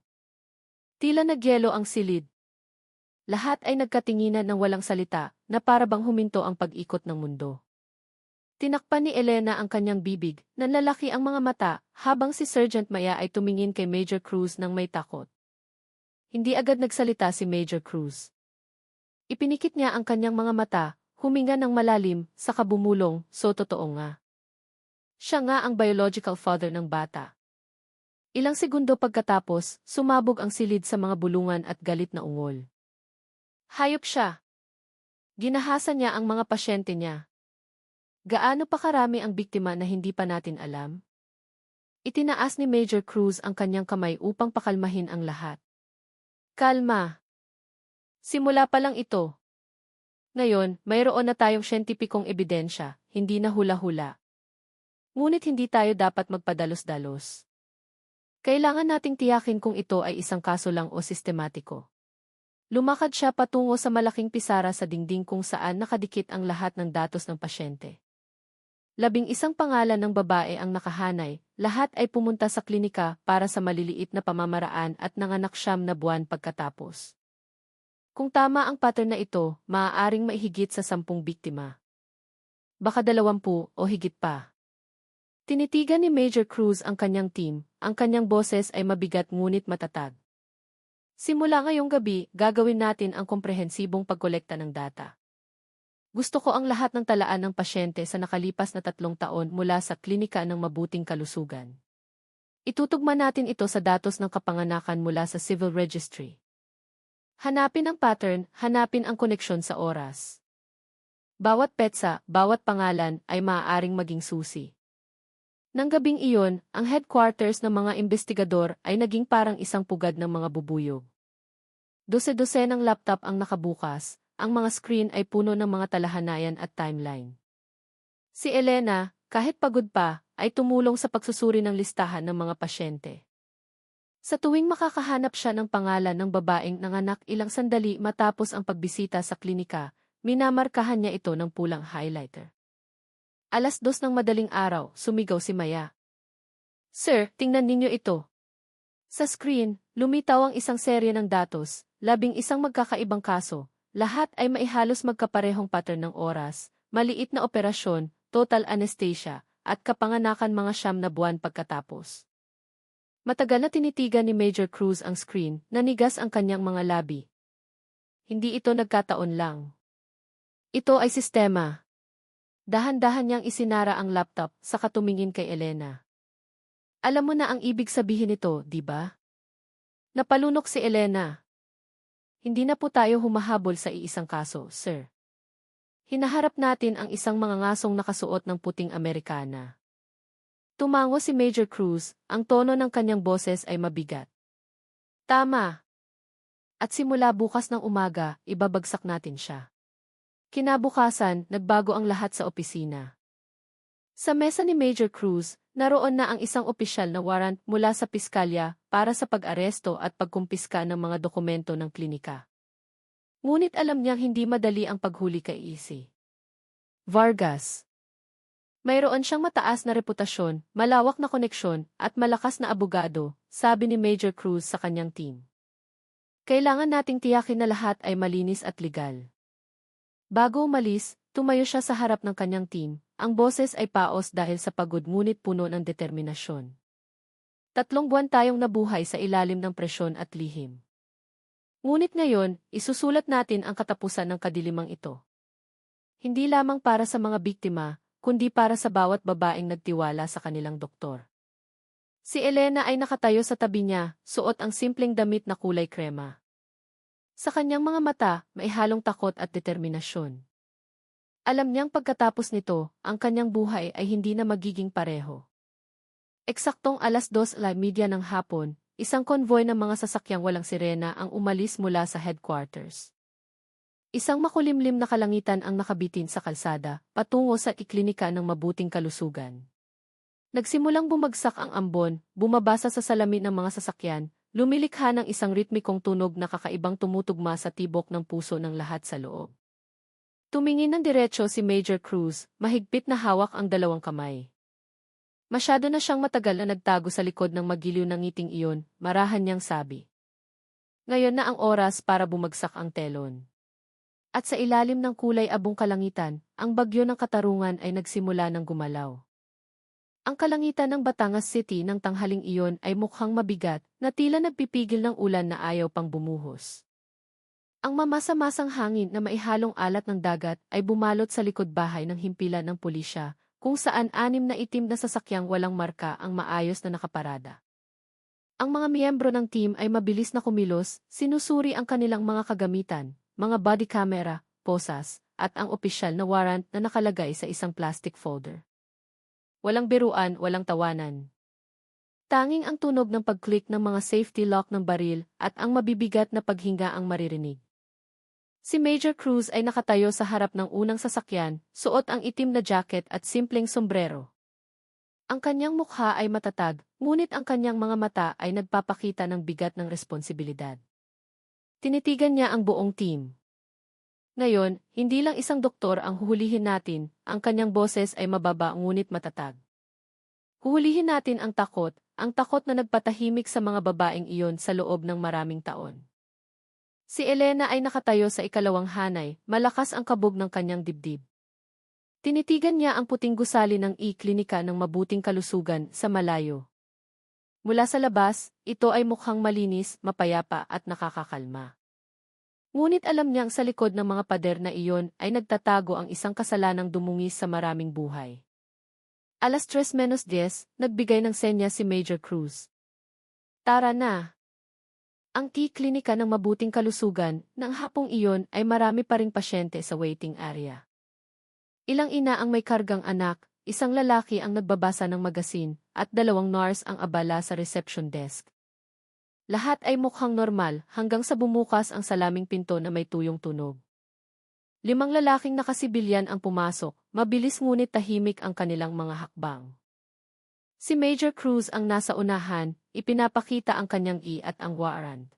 Tila nagyelo ang silid. Lahat ay nagkatinginan ng walang salita, na para bang huminto ang pag-ikot ng mundo. Tinakpan ni Elena ang kanyang bibig, nanlalaki ang mga mata, habang si Sergeant Maya ay tumingin kay Major Cruz ng may takot. Hindi agad nagsalita si Major Cruz. Ipinikit niya ang kanyang mga mata, huminga ng malalim, saka bumulong, so totoo nga. Siya nga ang biological father ng bata. Ilang segundo pagkatapos, sumabog ang silid sa mga bulungan at galit na ungol. Hayop siya. Ginahasa niya ang mga pasyente niya. Gaano pa karami ang biktima na hindi pa natin alam? Itinaas ni Major Cruz ang kanyang kamay upang pakalmahin ang lahat. Kalma. Simula pa lang ito. Ngayon, mayroon na tayong siyentipikong ebidensya, hindi na hula-hula. Ngunit hindi tayo dapat magpadalos-dalos. Kailangan nating tiyakin kung ito ay isang kaso lang o sistematiko. Lumakad siya patungo sa malaking pisara sa dingding kung saan nakadikit ang lahat ng datos ng pasyente. 11 pangalan ng babae ang nakahanay, lahat ay pumunta sa klinika para sa maliliit na pamamaraan at nanganak 9 na buwan pagkatapos. Kung tama ang pattern na ito, maaaring maihigit sa 10 biktima. Baka 20 o higit pa. Tinitigan ni Major Cruz ang kanyang team, ang kanyang boses ay mabigat ngunit matatag. Simula ngayong gabi, gagawin natin ang komprehensibong pagkolekta ng data. Gusto ko ang lahat ng talaan ng pasyente sa nakalipas na 3 taon mula sa klinika ng mabuting kalusugan. Itutugma natin ito sa datos ng kapanganakan mula sa civil registry. Hanapin ang pattern, hanapin ang koneksyon sa oras. Bawat petsa, bawat pangalan ay maaaring maging susi. Nang gabing iyon, ang headquarters ng mga investigador ay naging parang isang pugad ng mga bubuyog. Dose-dose ng laptop ang nakabukas, ang mga screen ay puno ng mga talahanayan at timeline. Si Elena, kahit pagod pa, ay tumulong sa pagsusuri ng listahan ng mga pasyente. Sa tuwing makakahanap siya ng pangalan ng babaeng nanganak ilang sandali matapos ang pagbisita sa klinika, minamarkahan niya ito ng pulang highlighter. 2:00 ng madaling araw, sumigaw si Maya. Sir, tingnan ninyo ito. Sa screen, lumitaw ang isang serye ng datos, 11 magkakaibang kaso, lahat ay maihalos magkaparehong pattern ng oras, maliit na operasyon, total anesthesia, at kapanganakan mga 9 na buwan pagkatapos. Matagal na tinitigan ni Major Cruz ang screen, nanigas ang kanyang mga labi. Hindi ito nagkataon lang. Ito ay sistema. Dahan-dahan niyang isinara ang laptop, saka tumingin kay Elena. Alam mo na ang ibig sabihin nito, di ba? Napalunok si Elena. Hindi na po tayo humahabol sa iisang kaso, sir. Hinaharap natin ang isang mga ngasong nakasuot ng puting Amerikana. Tumango si Major Cruz, ang tono ng kanyang boses ay mabigat. Tama. At simula bukas ng umaga, ibabagsak natin siya. Kinabukasan, nagbago ang lahat sa opisina. Sa mesa ni Major Cruz, naroon na ang isang opisyal na warrant mula sa piskalya para sa pag-aresto at pagkumpiska ng mga dokumento ng klinika. Ngunit alam niyang hindi madali ang paghuli kay Easy Vargas. Mayroon siyang mataas na reputasyon, malawak na koneksyon, at malakas na abogado, sabi ni Major Cruz sa kanyang team. Kailangan nating tiyakin na lahat ay malinis at legal. Bago umalis, tumayo siya sa harap ng kanyang team. Ang boses ay paos dahil sa pagod ngunit puno ng determinasyon. 3 buwan tayong nabuhay sa ilalim ng presyon at lihim. Ngunit ngayon, isusulat natin ang katapusan ng kadilimang ito. Hindi lamang para sa mga biktima, kundi para sa bawat babaeng nagtiwala sa kanilang doktor. Si Elena ay nakatayo sa tabi niya, suot ang simpleng damit na kulay krema. Sa kanyang mga mata, may halong takot at determinasyon. Alam niyang pagkatapos nito, ang kanyang buhay ay hindi na magiging pareho. Eksaktong 2:30 ng hapon, isang konvoy ng mga sasakyang walang sirena ang umalis mula sa headquarters. Isang makulimlim na kalangitan ang nakabitin sa kalsada, patungo sa iklinika ng mabuting kalusugan. Nagsimulang bumagsak ang ambon, bumabasa sa salamin ng mga sasakyan, lumilikha ng isang ritmikong tunog na kakaibang tumutugma sa tibok ng puso ng lahat sa loob. Tumingin ng diretso si Major Cruz, mahigpit na hawak ang 2 kamay. Masyado na siyang matagal na nagtago sa likod ng magiliw ng ngiting iyon, marahan niyang sabi. Ngayon na ang oras para bumagsak ang telon. At sa ilalim ng kulay abong kalangitan, ang bagyo ng katarungan ay nagsimula ng gumalaw. Ang kalangitan ng Batangas City ng tanghaling iyon ay mukhang mabigat, na tila nagpipigil ng ulan na ayaw pang bumuhos. Ang mamasa-masang hangin na maihalong alat ng dagat ay bumalot sa likod bahay ng himpilan ng pulisya, kung saan 6 na itim na sasakyang walang marka ang maayos na nakaparada. Ang mga miyembro ng team ay mabilis na kumilos, sinusuri ang kanilang mga kagamitan, mga body camera, posas, at ang opisyal na warrant na nakalagay sa isang plastic folder. Walang biruan, walang tawanan. Tanging ang tunog ng pag-click ng mga safety lock ng baril at ang mabibigat na paghinga ang maririnig. Si Major Cruz ay nakatayo sa harap ng unang sasakyan, suot ang itim na jacket at simpleng sombrero. Ang kanyang mukha ay matatag, ngunit ang kanyang mga mata ay nagpapakita ng bigat ng responsibilidad. Tinitigan niya ang buong team. Ngayon, hindi lang isang doktor ang huhulihin natin, ang kanyang boses ay mababa ngunit matatag. Huhulihin natin ang takot na nagpatahimik sa mga babaeng iyon sa loob ng maraming taon. Si Elena ay nakatayo sa ikalawang hanay, malakas ang kabog ng kanyang dibdib. Tinitigan niya ang puting gusali ng klinika ng mabuting kalusugan sa malayo. Mula sa labas, ito ay mukhang malinis, mapayapa at nakakakalma. Ngunit alam niyang sa likod ng mga pader na iyon ay nagtatago ang isang kasalanang dumungis sa maraming buhay. 3:10, nagbigay ng senya si Major Cruz. Tara na! Ang klinika ng mabuting kalusugan, ng hapong iyon ay marami pa ring pasyente sa waiting area. Ilang ina ang may kargang anak, isang lalaki ang nagbabasa ng magasin, at 2 nurse ang abala sa reception desk. Lahat ay mukhang normal hanggang sa bumukas ang salaming pinto na may tuyong tunog. 5 lalaking nakasibilyan ang pumasok, mabilis ngunit tahimik ang kanilang mga hakbang. Si Major Cruz ang nasa unahan, ipinapakita ang kanyang at ang warrant.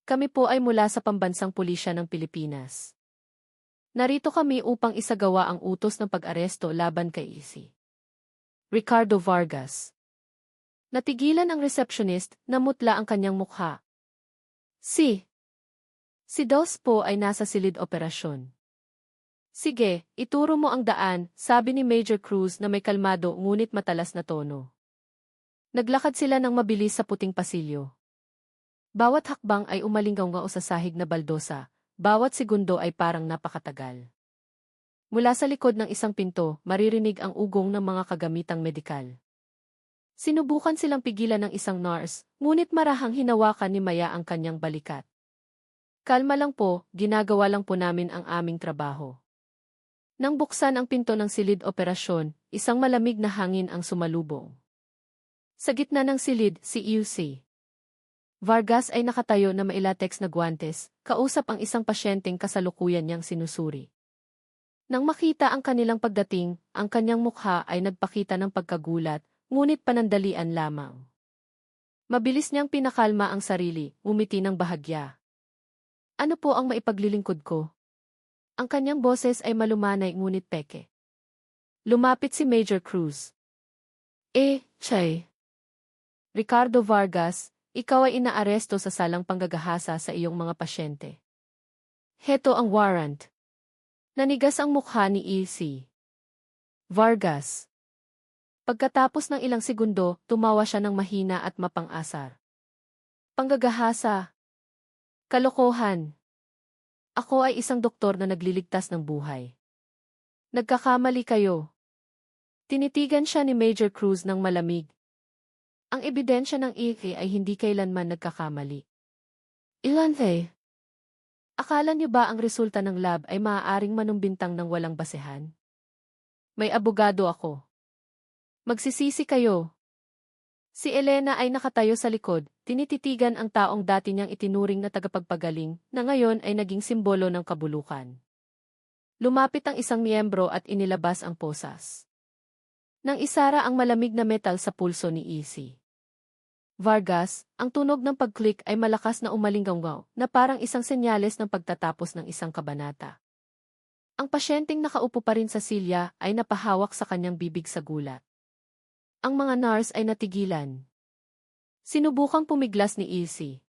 Kami po ay mula sa Pambansang Pulisya ng Pilipinas. Narito kami upang isagawa ang utos ng pag-aresto laban kay Easy Ricardo Vargas. Natigilan ang receptionist, namutla ang kanyang mukha. Si Dos po ay nasa silid operasyon. Sige, ituro mo ang daan, sabi ni Major Cruz na may kalmado ngunit matalas na tono. Naglakad sila ng mabilis sa puting pasilyo. Bawat hakbang ay umalinggaw-ngao sa sahig na baldosa, bawat segundo ay parang napakatagal. Mula sa likod ng isang pinto, maririnig ang ugong ng mga kagamitang medikal. Sinubukan silang pigilan ng isang nurse, ngunit marahang hinawakan ni Maya ang kanyang balikat. Kalma lang po, ginagawa lang po namin ang aming trabaho. Nang buksan ang pinto ng silid operasyon, isang malamig na hangin ang sumalubong. Sa gitna ng silid, si UC Vargas ay nakatayo na mailatex na guwantes, kausap ang isang pasyenteng kasalukuyan niyang sinusuri. Nang makita ang kanilang pagdating, ang kanyang mukha ay nagpakita ng pagkagulat, ngunit panandalian lamang. Mabilis niyang pinakalma ang sarili, ngumiti ng bahagya. Ano po ang maipaglilingkod ko? Ang kanyang boses ay malumanay ngunit peke. Lumapit si Major Cruz. Chay. Ricardo Vargas, ikaw ay inaaresto sa salang panggagahasa sa iyong mga pasyente. Heto ang warrant. Nanigas ang mukha ni E.C. Vargas. Pagkatapos ng ilang segundo, tumawa siya ng mahina at mapang-asar. Panggagahasa. Kalokohan. Ako ay isang doktor na nagliligtas ng buhay. Nagkakamali kayo. Tinitigan siya ni Major Cruz ng malamig. Ang ebidensya ng EK ay hindi kailanman nagkakamali. Ilante. Akala niyo ba ang resulta ng lab ay maaaring manumbintang ng walang basehan? May abogado ako. Magsisisi kayo. Si Elena ay nakatayo sa likod, tinititigan ang taong dati niyang itinuring na tagapagpagaling, na ngayon ay naging simbolo ng kabulukan. Lumapit ang isang miyembro at inilabas ang posas. Nang isara ang malamig na metal sa pulso ni E.C. Vargas, ang tunog ng pag-click ay malakas na umalinggaw na parang isang senyales ng pagtatapos ng isang kabanata. Ang pasyenteng nakaupo pa rin sa silya ay napahawak sa kanyang bibig sa gulat. Ang mga nurse ay natigilan. Sinubukang pumiglas ni E.C.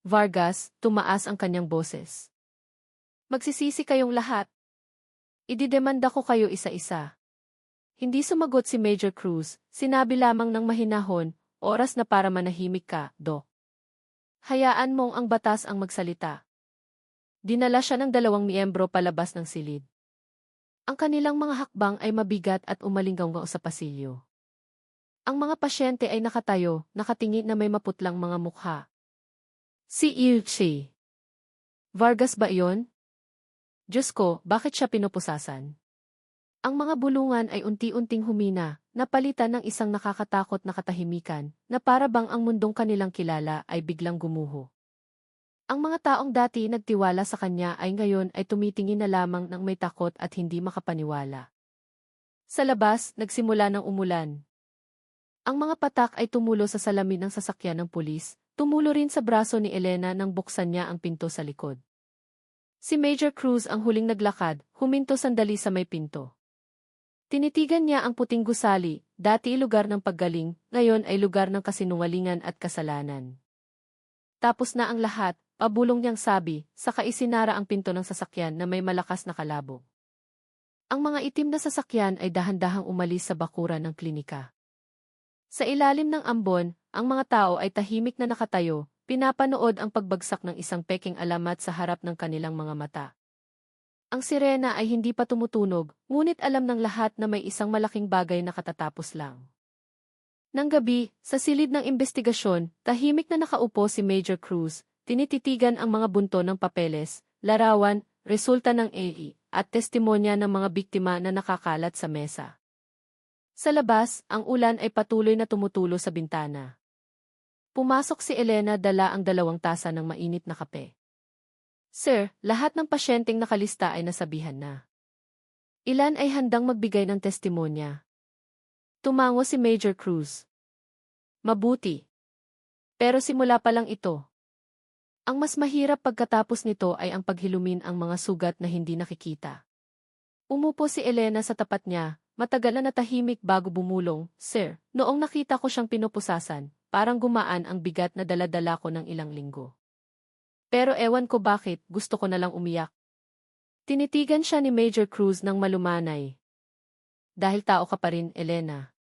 Vargas, tumaas ang kanyang boses. Magsisisi kayong lahat. Ididemanda ko kayo isa-isa. Hindi sumagot si Major Cruz, sinabi lamang ng mahinahon, oras na para manahimik ka, Doc. Hayaan mong ang batas ang magsalita. Dinala siya ng 2 miyembro palabas ng silid. Ang kanilang mga hakbang ay mabigat at umalinggaw sa pasilyo. Ang mga pasyente ay nakatayo, nakatingin na may maputlang mga mukha. Si E.C. Vargas ba iyon? Diyos ko, bakit siya pinupusasan? Ang mga bulungan ay unti-unting humina, napalitan ng isang nakakatakot na katahimikan, na para bang ang mundong kanilang kilala ay biglang gumuho. Ang mga taong dati nagtiwala sa kanya ay ngayon ay tumitingin na lamang ng may takot at hindi makapaniwala. Sa labas, nagsimula ng umulan. Ang mga patak ay tumulo sa salamin ng sasakyan ng pulis, tumulo rin sa braso ni Elena nang buksan niya ang pinto sa likod. Si Major Cruz ang huling naglakad, huminto sandali sa may pinto. Tinitigan niya ang puting gusali, dati lugar ng paggaling, ngayon ay lugar ng kasinungalingan at kasalanan. Tapos na ang lahat, pabulong niyang sabi, saka isinara ang pinto ng sasakyan na may malakas na kalabog. Ang mga itim na sasakyan ay dahan-dahang umalis sa bakuran ng klinika. Sa ilalim ng ambon, ang mga tao ay tahimik na nakatayo, pinapanood ang pagbagsak ng isang peking alamat sa harap ng kanilang mga mata. Ang sirena ay hindi pa tumutunog, ngunit alam ng lahat na may isang malaking bagay na katatapos lang. Nang gabi, sa silid ng investigasyon, tahimik na nakaupo si Major Cruz, tinititigan ang mga bunto ng papeles, larawan, resulta ng AI, at testimonya ng mga biktima na nakakalat sa mesa. Sa labas, ang ulan ay patuloy na tumutulo sa bintana. Pumasok si Elena dala ang 2 tasa ng mainit na kape. Sir, lahat ng pasyenteng nakalista ay nasabihan na. Ilan ay handang magbigay ng testimonya? Tumango si Major Cruz. Mabuti. Pero simula pa lang ito. Ang mas mahirap pagkatapos nito ay ang paghilumin ang mga sugat na hindi nakikita. Umupo si Elena sa tapat niya, matagal na natahimik bago bumulong, Sir, noong nakita ko siyang pinupusasan, parang gumaan ang bigat na dala-dala ko ng ilang linggo. Pero ewan ko bakit, gusto ko na lang umiyak. Tinitigan siya ni Major Cruz ng malumanay. Dahil tao ka pa rin, Elena.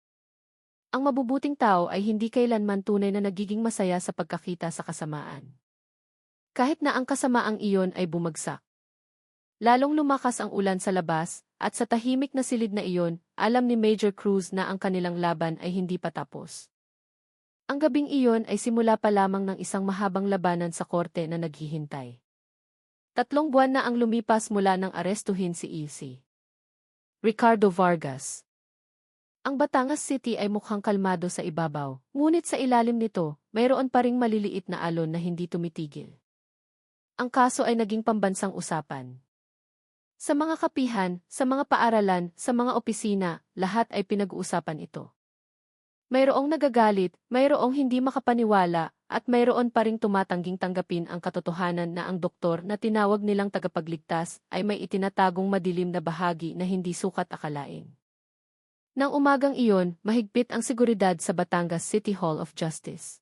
Ang mabubuting tao ay hindi kailanman tunay na nagiging masaya sa pagkakita sa kasamaan. Kahit na ang kasamaang iyon ay bumagsak. Lalong lumakas ang ulan sa labas, at sa tahimik na silid na iyon, alam ni Major Cruz na ang kanilang laban ay hindi pa tapos. Ang gabing iyon ay simula pa lamang ng isang mahabang labanan sa korte na naghihintay. 3 buwan na ang lumipas mula nang arestuhin si E.C. Ricardo Vargas. Ang Batangas City ay mukhang kalmado sa ibabaw, ngunit sa ilalim nito, mayroon pa ring maliliit na alon na hindi tumitigil. Ang kaso ay naging pambansang usapan. Sa mga kapihan, sa mga paaralan, sa mga opisina, lahat ay pinag-uusapan ito. Mayroong nagagalit, mayroong hindi makapaniwala, at mayroon pa ring tumatangging tanggapin ang katotohanan na ang doktor na tinawag nilang tagapagligtas ay may itinatagong madilim na bahagi na hindi sukat akalain. Nang umagang iyon, mahigpit ang seguridad sa Batangas City Hall of Justice.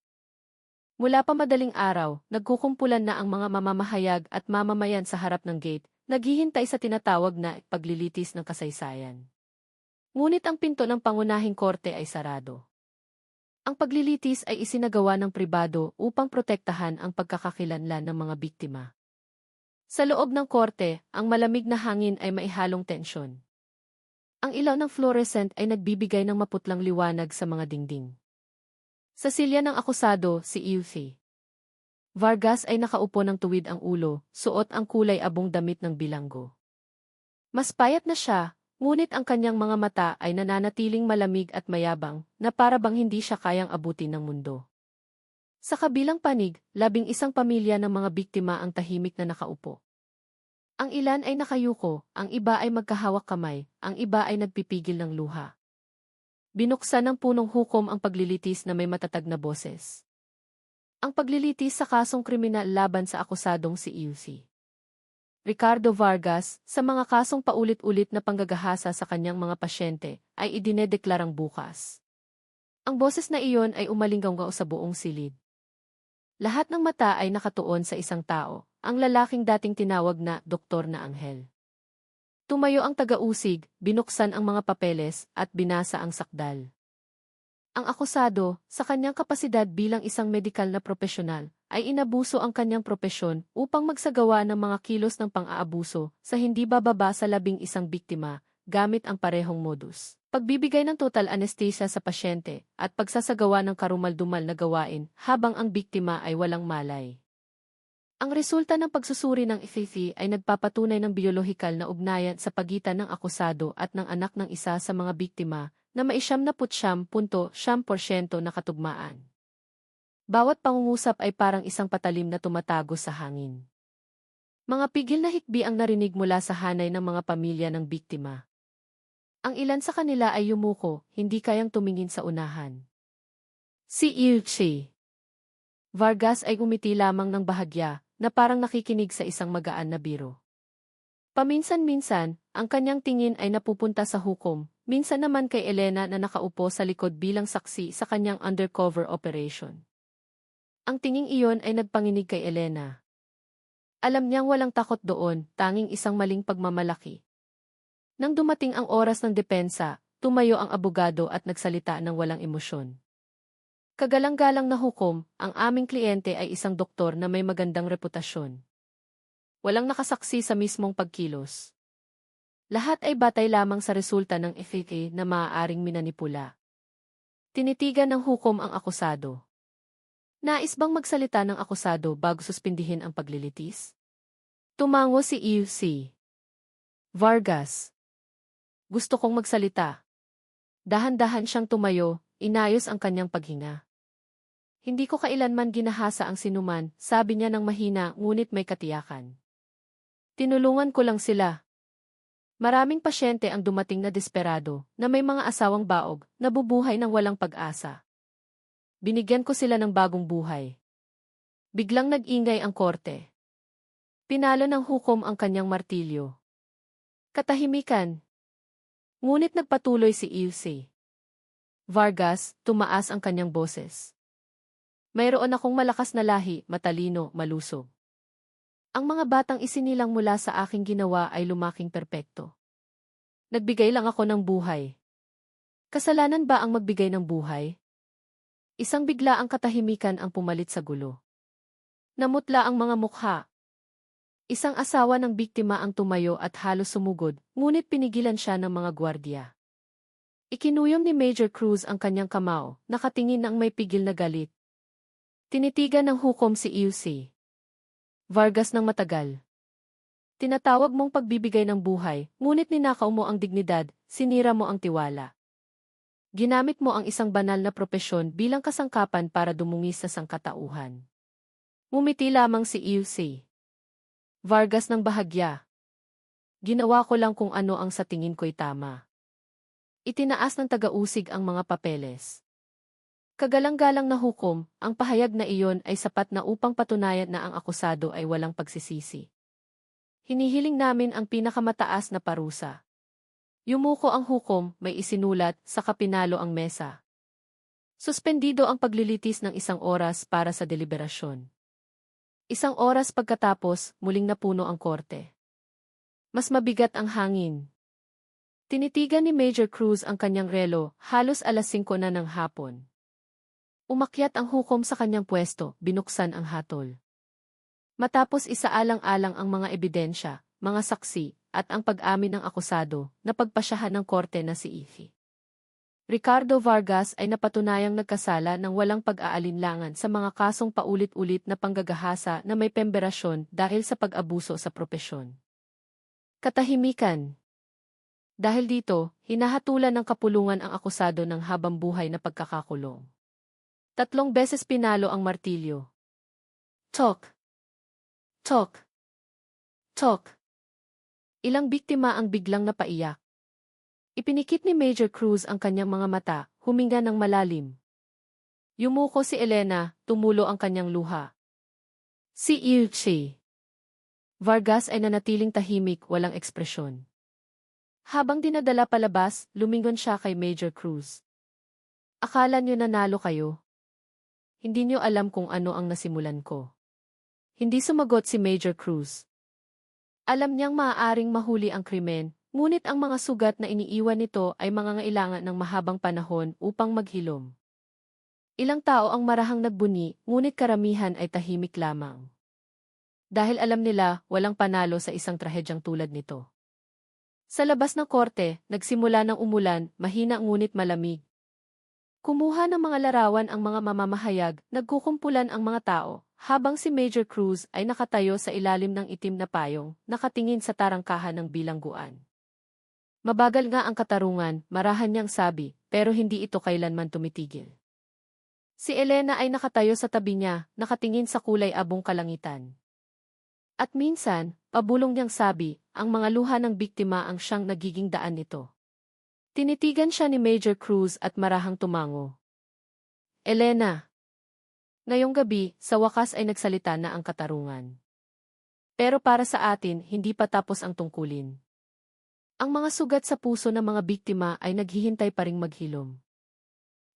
Mula pa madaling araw, nagkukumpulan na ang mga mamamahayag at mamamayan sa harap ng gate, naghihintay sa tinatawag na paglilitis ng kasaysayan. Ngunit ang pinto ng pangunahing korte ay sarado. Ang paglilitis ay isinagawa ng pribado upang protektahan ang pagkakakilanlan ng mga biktima. Sa loob ng korte, ang malamig na hangin ay maihalong tensyon. Ang ilaw ng fluorescent ay nagbibigay ng maputlang liwanag sa mga dingding. Sa silya ng akusado, si Eufy Vargas ay nakaupo ng tuwid ang ulo, suot ang kulay abong damit ng bilanggo. Mas payat na siya, ngunit ang kanyang mga mata ay nananatiling malamig at mayabang, na para bang hindi siya kayang abutin ng mundo. Sa kabilang panig, 11 pamilya ng mga biktima ang tahimik na nakaupo. Ang ilan ay nakayuko, ang iba ay magkahawak kamay, ang iba ay nagpipigil ng luha. Binuksan ng punong hukom ang paglilitis na may matatag na boses. Ang paglilitis sa kasong kriminal laban sa akusadong si Eufy Ricardo Vargas, sa mga kasong paulit-ulit na panggagahasa sa kanyang mga pasyente, ay idinedeklarang bukas. Ang boses na iyon ay umalinggaw sa buong silid. Lahat ng mata ay nakatuon sa isang tao, ang lalaking dating tinawag na Doktor na Anghel. Tumayo ang taga-usig, binuksan ang mga papeles, at binasa ang sakdal. Ang akusado, sa kanyang kapasidad bilang isang medikal na propesyonal, ay inabuso ang kanyang propesyon upang magsagawa ng mga kilos ng pang-aabuso sa hindi bababa sa 11 biktima, gamit ang parehong modus. Pagbibigay ng total anesthesia sa pasyente at pagsasagawa ng karumal-dumal na gawain habang ang biktima ay walang malay. Ang resulta ng pagsusuri ng Eufy ay nagpapatunay ng biolohikal na ugnayan sa pagitan ng akusado at ng anak ng isa sa mga biktima na may 79.7% na katugmaan. Bawat pangungusap ay parang isang patalim na tumatago sa hangin. Mga pigil na hikbi ang narinig mula sa hanay ng mga pamilya ng biktima. Ang ilan sa kanila ay yumuko, hindi kayang tumingin sa unahan. Si Eufy Vargas ay umiti lamang ng bahagya, na parang nakikinig sa isang magaan na biro. Paminsan-minsan, ang kanyang tingin ay napupunta sa hukom, minsan naman kay Elena na nakaupo sa likod bilang saksi sa kanyang undercover operation. Ang tinging iyon ay nagpanginig kay Elena. Alam niyang walang takot doon, tanging isang maling pagmamalaki. Nang dumating ang oras ng depensa, tumayo ang abogado at nagsalita ng walang emosyon. Kagalang-galang na hukom, ang aming kliyente ay isang doktor na may magandang reputasyon. Walang nakasaksi sa mismong pagkilos. Lahat ay batay lamang sa resulta ng FAA na maaaring minanipula. Tinitigan ng hukom ang akusado. Nais bang magsalita ng akusado bago suspindihin ang paglilitis? Tumango si Eufy Vargas. Gusto kong magsalita. Dahan-dahan siyang tumayo, inayos ang kanyang paghinga. Hindi ko kailanman ginahasa ang sinuman, sabi niya ng mahina ngunit may katiyakan. Tinulungan ko lang sila. Maraming pasyente ang dumating na desperado, na may mga asawang baog, nabubuhay ng walang pag-asa. Binigyan ko sila ng bagong buhay. Biglang nag-ingay ang korte. Pinalo ng hukom ang kanyang martilyo. Katahimikan. Ngunit nagpatuloy si Eufy Vargas, tumaas ang kanyang boses. Mayroon akong malakas na lahi, matalino, malusog. Ang mga batang isinilang mula sa aking ginawa ay lumaking perpekto. Nagbigay lang ako ng buhay. Kasalanan ba ang magbigay ng buhay? Isang bigla ang katahimikan ang pumalit sa gulo. Namutla ang mga mukha. Isang asawa ng biktima ang tumayo at halos sumugod, ngunit pinigilan siya ng mga gwardiya. Ikinuyom ni Major Cruz ang kanyang kamao, nakatingin ng may pigil na galit. Tinitigan ng hukom si Eufy Vargas ng matagal. Tinatawag mong pagbibigay ng buhay, ngunit ninakaw mo ang dignidad, sinira mo ang tiwala. Ginamit mo ang isang banal na propesyon bilang kasangkapan para dumungis sa sangkatauhan. Ngumiti lamang si Eufy Vargas ng bahagya. Ginawa ko lang kung ano ang sa tingin ko'y tama. Itinaas ng taga-usig ang mga papeles. Kagalang-galang na hukom, ang pahayag na iyon ay sapat na upang patunayan na ang akusado ay walang pagsisisi. Hinihiling namin ang pinakamataas na parusa. Yumuko ang hukom, may isinulat, sa kapinalo ang mesa. Suspendido ang paglilitis ng 1 oras para sa deliberasyon. 1 oras pagkatapos, muling napuno ang korte. Mas mabigat ang hangin. Tinitigan ni Major Cruz ang kanyang relo, halos alas 5 na ng hapon. Umakyat ang hukom sa kanyang pwesto, binuksan ang hatol. Matapos isaalang-alang ang mga ebidensya, mga saksi, at ang pag-amin ng akusado, napagpasyahan ng korte na si Ifi. Ricardo Vargas ay napatunayang nagkasala ng walang pag-aalinlangan sa mga kasong paulit-ulit na panggagahasa na may pemberasyon dahil sa pag-abuso sa propesyon. Katahimikan. Dahil dito, hinahatulan ng kapulungan ang akusado ng habambuhay na pagkakakulong. 3 beses pinalo ang martilyo. Tok! Tok! Tok! Ilang biktima ang biglang napaiyak. Ipinikit ni Major Cruz ang kanyang mga mata, huminga ng malalim. Yumuko si Elena, tumulo ang kanyang luha. Si Ilchi Vargas ay nanatiling tahimik, walang ekspresyon. Habang dinadala palabas, lumingon siya kay Major Cruz. Akala niyo nanalo kayo? Hindi niyo alam kung ano ang nasimulan ko. Hindi sumagot si Major Cruz. Alam niyang maaaring mahuli ang krimen, ngunit ang mga sugat na iniiwan nito ay mangangailangan ng mahabang panahon upang maghilom. Ilang tao ang marahang nagbuni, ngunit karamihan ay tahimik lamang. Dahil alam nila, walang panalo sa isang trahedyang tulad nito. Sa labas ng korte, nagsimula ng umulan, mahina ngunit malamig. Kumuha ng mga larawan ang mga mamamahayag, nagkukumpulan ang mga tao, habang si Major Cruz ay nakatayo sa ilalim ng itim na payong, nakatingin sa tarangkahan ng bilangguan. Mabagal nga ang katarungan, marahan niyang sabi, pero hindi ito kailanman tumitigil. Si Elena ay nakatayo sa tabi niya, nakatingin sa kulay abong kalangitan. At minsan, pabulong niyang sabi, ang mga luha ng biktima ang siyang nagiging daan nito. Tinitigan siya ni Major Cruz at marahang tumango. Elena. Ngayong gabi, sa wakas ay nagsalita na ang katarungan. Pero para sa atin, hindi pa tapos ang tungkulin. Ang mga sugat sa puso ng mga biktima ay naghihintay pa ring maghilom.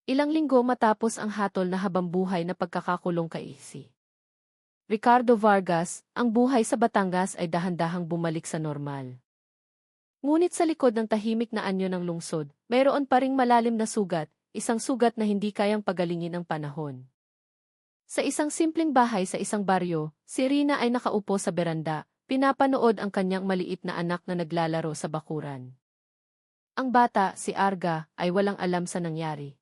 Ilang linggo matapos ang hatol na habambuhay na pagkakakulong kay Isi Ricardo Vargas, ang buhay sa Batangas ay dahan-dahang bumalik sa normal. Ngunit sa likod ng tahimik na anyo ng lungsod, mayroon pa ring malalim na sugat, isang sugat na hindi kayang pagalingin ng panahon. Sa isang simpleng bahay sa isang baryo, si Rina ay nakaupo sa beranda, pinapanood ang kanyang maliit na anak na naglalaro sa bakuran. Ang bata, si Arga, ay walang alam sa nangyari.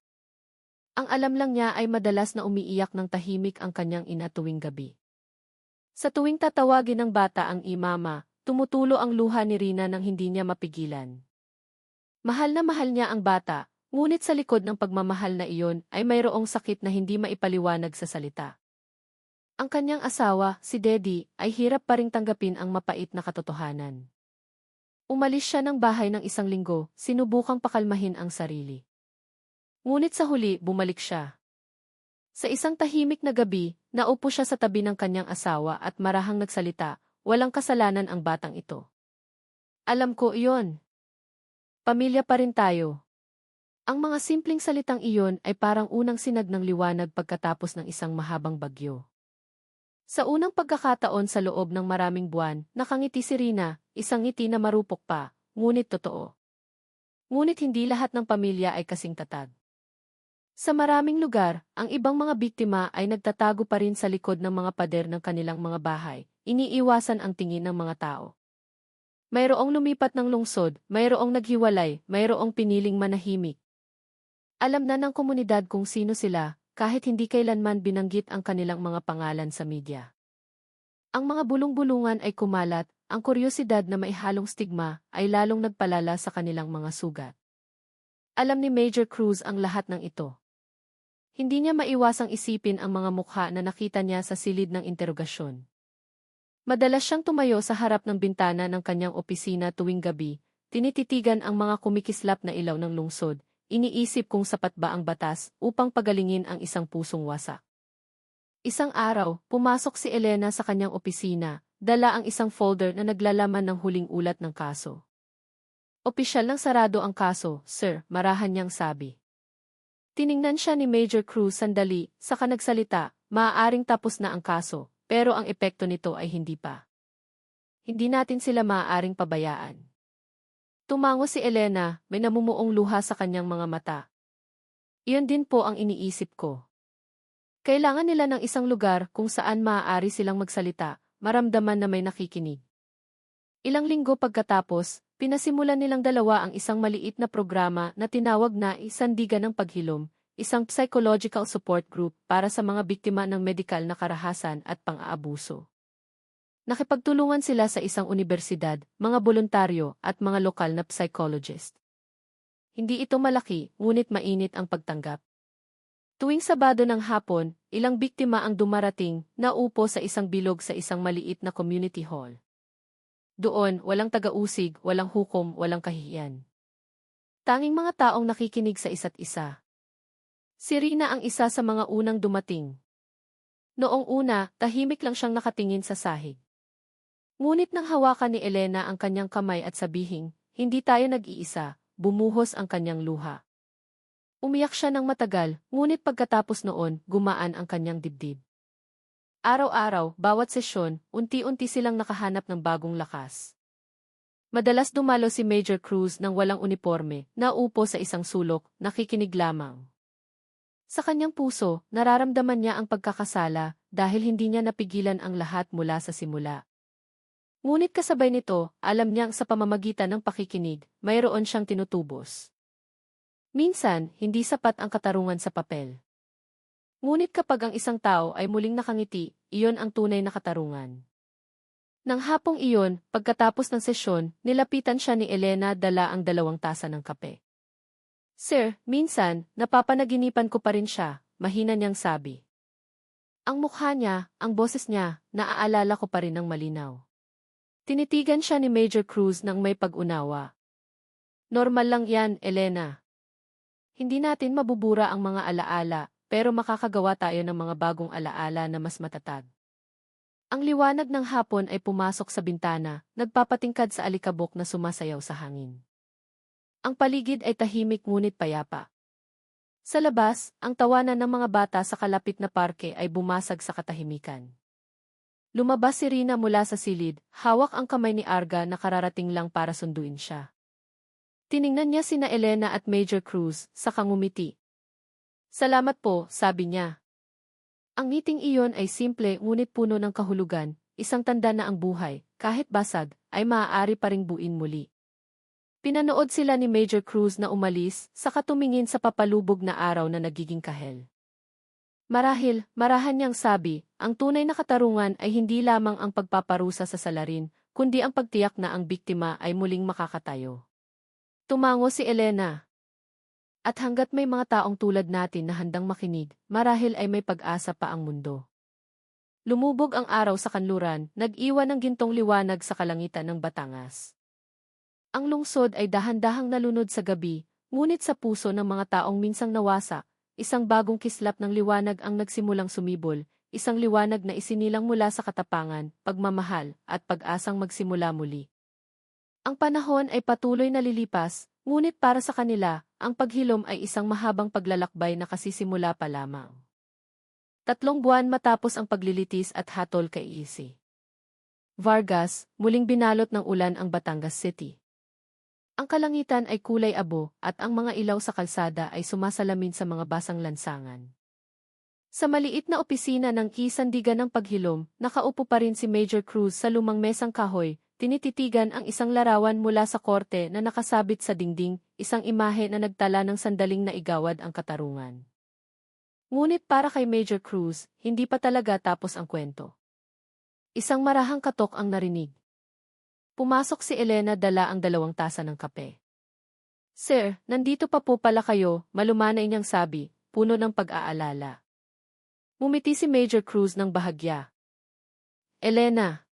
Ang alam lang niya ay madalas na umiiyak ng tahimik ang kanyang ina tuwing gabi. Sa tuwing tatawagin ng bata ang imama, tumutulo ang luha ni Rina nang hindi niya mapigilan. Mahal na mahal niya ang bata, ngunit sa likod ng pagmamahal na iyon ay mayroong sakit na hindi maipaliwanag sa salita. Ang kanyang asawa, si Daddy, ay hirap pa ring tanggapin ang mapait na katotohanan. Umalis siya ng bahay ng 1 linggo, sinubukang pakalmahin ang sarili. Ngunit sa huli, bumalik siya. Sa isang tahimik na gabi, naupo siya sa tabi ng kanyang asawa at marahang nagsalita, walang kasalanan ang batang ito. Alam ko iyon. Pamilya pa rin tayo. Ang mga simpleng salitang iyon ay parang unang sinag ng liwanag pagkatapos ng isang mahabang bagyo. Sa unang pagkakataon sa loob ng maraming buwan, nakangiti si Rina, isang ngiti na marupok pa, ngunit totoo. Ngunit hindi lahat ng pamilya ay kasing tatag. Sa maraming lugar, ang ibang mga biktima ay nagtatago pa rin sa likod ng mga pader ng kanilang mga bahay, iniiwasan ang tingin ng mga tao. Mayroong lumipat ng lungsod, mayroong naghiwalay, mayroong piniling manahimik. Alam na ng komunidad kung sino sila, kahit hindi kailanman binanggit ang kanilang mga pangalan sa media. Ang mga bulong-bulungan ay kumalat, ang kuryosidad na may halong stigma ay lalong nagpalala sa kanilang mga sugat. Alam ni Major Cruz ang lahat ng ito. Hindi niya maiwasang isipin ang mga mukha na nakita niya sa silid ng interogasyon. Madalas siyang tumayo sa harap ng bintana ng kanyang opisina tuwing gabi, tinititigan ang mga kumikislap na ilaw ng lungsod, iniisip kung sapat ba ang batas upang pagalingin ang isang pusong wasak. Isang araw, pumasok si Elena sa kanyang opisina, dala ang isang folder na naglalaman ng huling ulat ng kaso. Opisyal ng sarado ang kaso, sir, marahan niyang sabi. Tiningnan siya ni Major Cruz sandali, saka nagsalita, maaaring tapos na ang kaso, pero ang epekto nito ay hindi pa. Hindi natin sila maaaring pabayaan. Tumango si Elena, may namumuong luha sa kanyang mga mata. Iyon din po ang iniisip ko. Kailangan nila ng isang lugar kung saan maaari silang magsalita, maramdaman na may nakikinig. Ilang linggo pagkatapos, pinasimulan nilang dalawa ang isang maliit na programa na tinawag na Sandigan ng Paghilom, isang psychological support group para sa mga biktima ng medikal na karahasan at pang-aabuso. Nakipagtulungan sila sa isang unibersidad, mga voluntaryo at mga lokal na psychologist. Hindi ito malaki, ngunit mainit ang pagtanggap. Tuwing Sabado ng hapon, ilang biktima ang dumarating, naupo sa isang bilog sa isang maliit na community hall. Doon, walang taga-usig, walang hukom, walang kahihiyan. Tanging mga taong nakikinig sa isa't isa. Si Rina ang isa sa mga unang dumating. Noong una, tahimik lang siyang nakatingin sa sahig. Ngunit nang hawakan ni Elena ang kanyang kamay at sabihing, hindi tayo nag-iisa, bumuhos ang kanyang luha. Umiyak siya ng matagal, ngunit pagkatapos noon, gumaan ang kanyang dibdib. Araw-araw, bawat sesyon, unti-unti silang nakahanap ng bagong lakas. Madalas dumalo si Major Cruz ng walang uniforme, naupo sa isang sulok, nakikinig lamang. Sa kanyang puso, nararamdaman niya ang pagkakasala dahil hindi niya napigilan ang lahat mula sa simula. Ngunit kasabay nito, alam niyang sa pamamagitan ng pakikinig, mayroon siyang tinutubos. Minsan, hindi sapat ang katarungan sa papel. Ngunit kapag ang isang tao ay muling nakangiti, iyon ang tunay na katarungan. Nang hapong iyon, pagkatapos ng sesyon, nilapitan siya ni Elena dala ang 2 tasa ng kape. Sir, minsan, napapanaginipan ko pa rin siya, mahina niyang sabi. Ang mukha niya, ang boses niya, naaalala ko pa rin ng malinaw. Tinitigan siya ni Major Cruz ng may pag-unawa. Normal lang yan, Elena. Hindi natin mabubura ang mga alaala, pero makakagawa tayo ng mga bagong alaala na mas matatag. Ang liwanag ng hapon ay pumasok sa bintana, nagpapatingkad sa alikabok na sumasayaw sa hangin. Ang paligid ay tahimik ngunit payapa. Sa labas, ang tawanan ng mga bata sa kalapit na parke ay bumasag sa katahimikan. Lumabas si Rina mula sa silid, hawak ang kamay ni Arga na kararating lang para sunduin siya. Tiningnan niya sina Elena at Major Cruz, saka ngumiti. Salamat po, sabi niya. Ang ngiting iyon ay simple ngunit puno ng kahulugan, isang tanda na ang buhay, kahit basag, ay maaari pa ring buuin muli. Pinanood sila ni Major Cruz na umalis, saka tumingin sa papalubog na araw na nagiging kahel. Marahil, marahan niyang sabi, ang tunay na katarungan ay hindi lamang ang pagpaparusa sa salarin, kundi ang pagtiyak na ang biktima ay muling makakatayo. Tumango si Elena. At hanggat may mga taong tulad natin na handang makinig, marahil ay may pag-asa pa ang mundo. Lumubog ang araw sa kanluran, nag-iwan ng gintong liwanag sa kalangitan ng Batangas. Ang lungsod ay dahan-dahang nalunod sa gabi, ngunit sa puso ng mga taong minsang nawasak, isang bagong kislap ng liwanag ang nagsimulang sumibol, isang liwanag na isinilang mula sa katapangan, pagmamahal, at pag-asang magsimula muli. Ang panahon ay patuloy na lilipas, ngunit para sa kanila, ang paghilom ay isang mahabang paglalakbay na kasisimula pa lamang. 3 buwan matapos ang paglilitis at hatol kay Easy Vargas, muling binalot ng ulan ang Batangas City. Ang kalangitan ay kulay abo at ang mga ilaw sa kalsada ay sumasalamin sa mga basang lansangan. Sa maliit na opisina ng Sandigan ng Paghilom, nakaupo pa rin si Major Cruz sa lumang mesang kahoy, tinititigan ang isang larawan mula sa korte na nakasabit sa dingding, isang imahe na nagtala ng sandaling naigawad ang katarungan. Ngunit para kay Major Cruz, hindi pa talaga tapos ang kwento. Isang marahang katok ang narinig. Pumasok si Elena dala ang 2 tasa ng kape. Sir, nandito pa po pala kayo, malumanay niyang sabi, puno ng pag-aalala. Ngumiti si Major Cruz ng bahagya. Elena.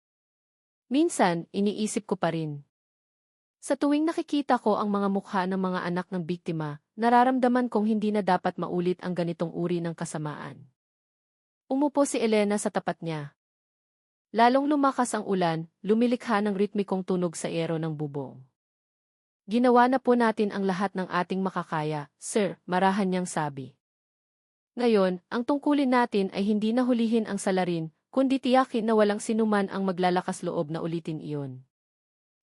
Minsan, iniisip ko pa rin. Sa tuwing nakikita ko ang mga mukha ng mga anak ng biktima, nararamdaman kong hindi na dapat maulit ang ganitong uri ng kasamaan. Umupo si Elena sa tapat niya. Lalong lumakas ang ulan, lumilikha ng ritmikong tunog sa ero ng bubong. Ginawa na po natin ang lahat ng ating makakaya, sir, marahan niyang sabi. Ngayon, ang tungkulin natin ay hindi na hulihin ang salarin, kundi tiyakin na walang sinuman ang maglalakas loob na ulitin iyon.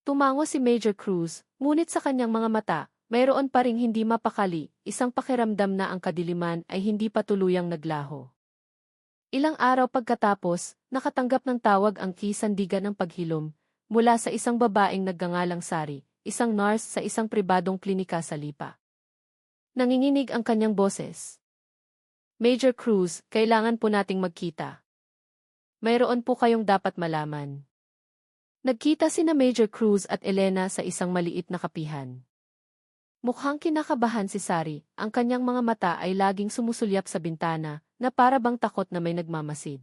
Tumango si Major Cruz, ngunit sa kanyang mga mata, mayroon pa ring hindi mapakali, isang pakiramdam na ang kadiliman ay hindi pa tuluyang naglaho. Ilang araw pagkatapos, nakatanggap ng tawag ang kisandigan ng paghilom, mula sa isang babaeng nagngangalang Sari, isang nurse sa isang pribadong klinika sa Lipa. Nanginginig ang kanyang boses. Major Cruz, kailangan po nating magkita. Mayroon po kayong dapat malaman. Nagkita sina Major Cruz at Elena sa isang maliit na kapihan. Mukhang kinakabahan si Sari, ang kanyang mga mata ay laging sumusulyap sa bintana, na para bang takot na may nagmamasid.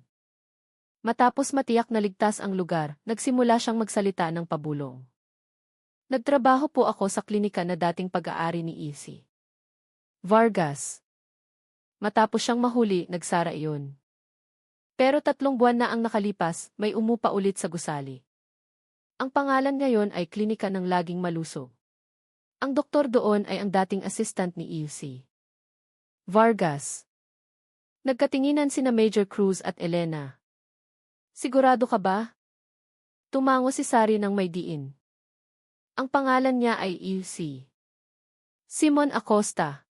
Matapos matiyak na ligtas ang lugar, nagsimula siyang magsalita ng pabulong. Nagtrabaho po ako sa klinika na dating pag-aari ni Isi Vargas. Matapos siyang mahuli, nagsara iyon. Pero 3 buwan na ang nakalipas, may umupa ulit sa gusali. Ang pangalan ngayon ay Klinika ng Laging Malusog. Ang doktor doon ay ang dating assistant ni Isi Vargas. Nagkatinginan sina Major Cruz at Elena. Sigurado ka ba? Tumango si Sari ng may diin. Ang pangalan niya ay Isi Simon Acosta.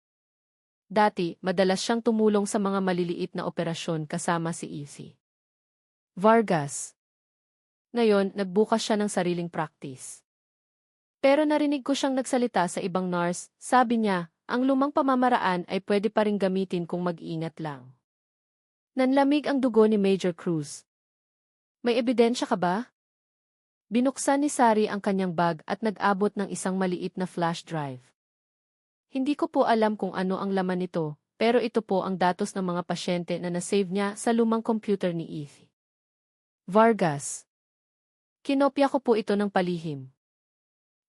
Dati, madalas siyang tumulong sa mga maliliit na operasyon kasama si Isi Vargas. Ngayon, nagbukas siya ng sariling practice. Pero narinig ko siyang nagsalita sa ibang nurse, sabi niya, ang lumang pamamaraan ay pwede pa ring gamitin kung mag-iingat lang. Nanlamig ang dugo ni Major Cruz. May ebidensya ka ba? Binuksan ni Sari ang kanyang bag at nag-abot ng isang maliit na flash drive. Hindi ko po alam kung ano ang laman nito, pero ito po ang datos ng mga pasyente na nasave niya sa lumang computer ni Isi Vargas. Kinopya ko po ito ng palihim.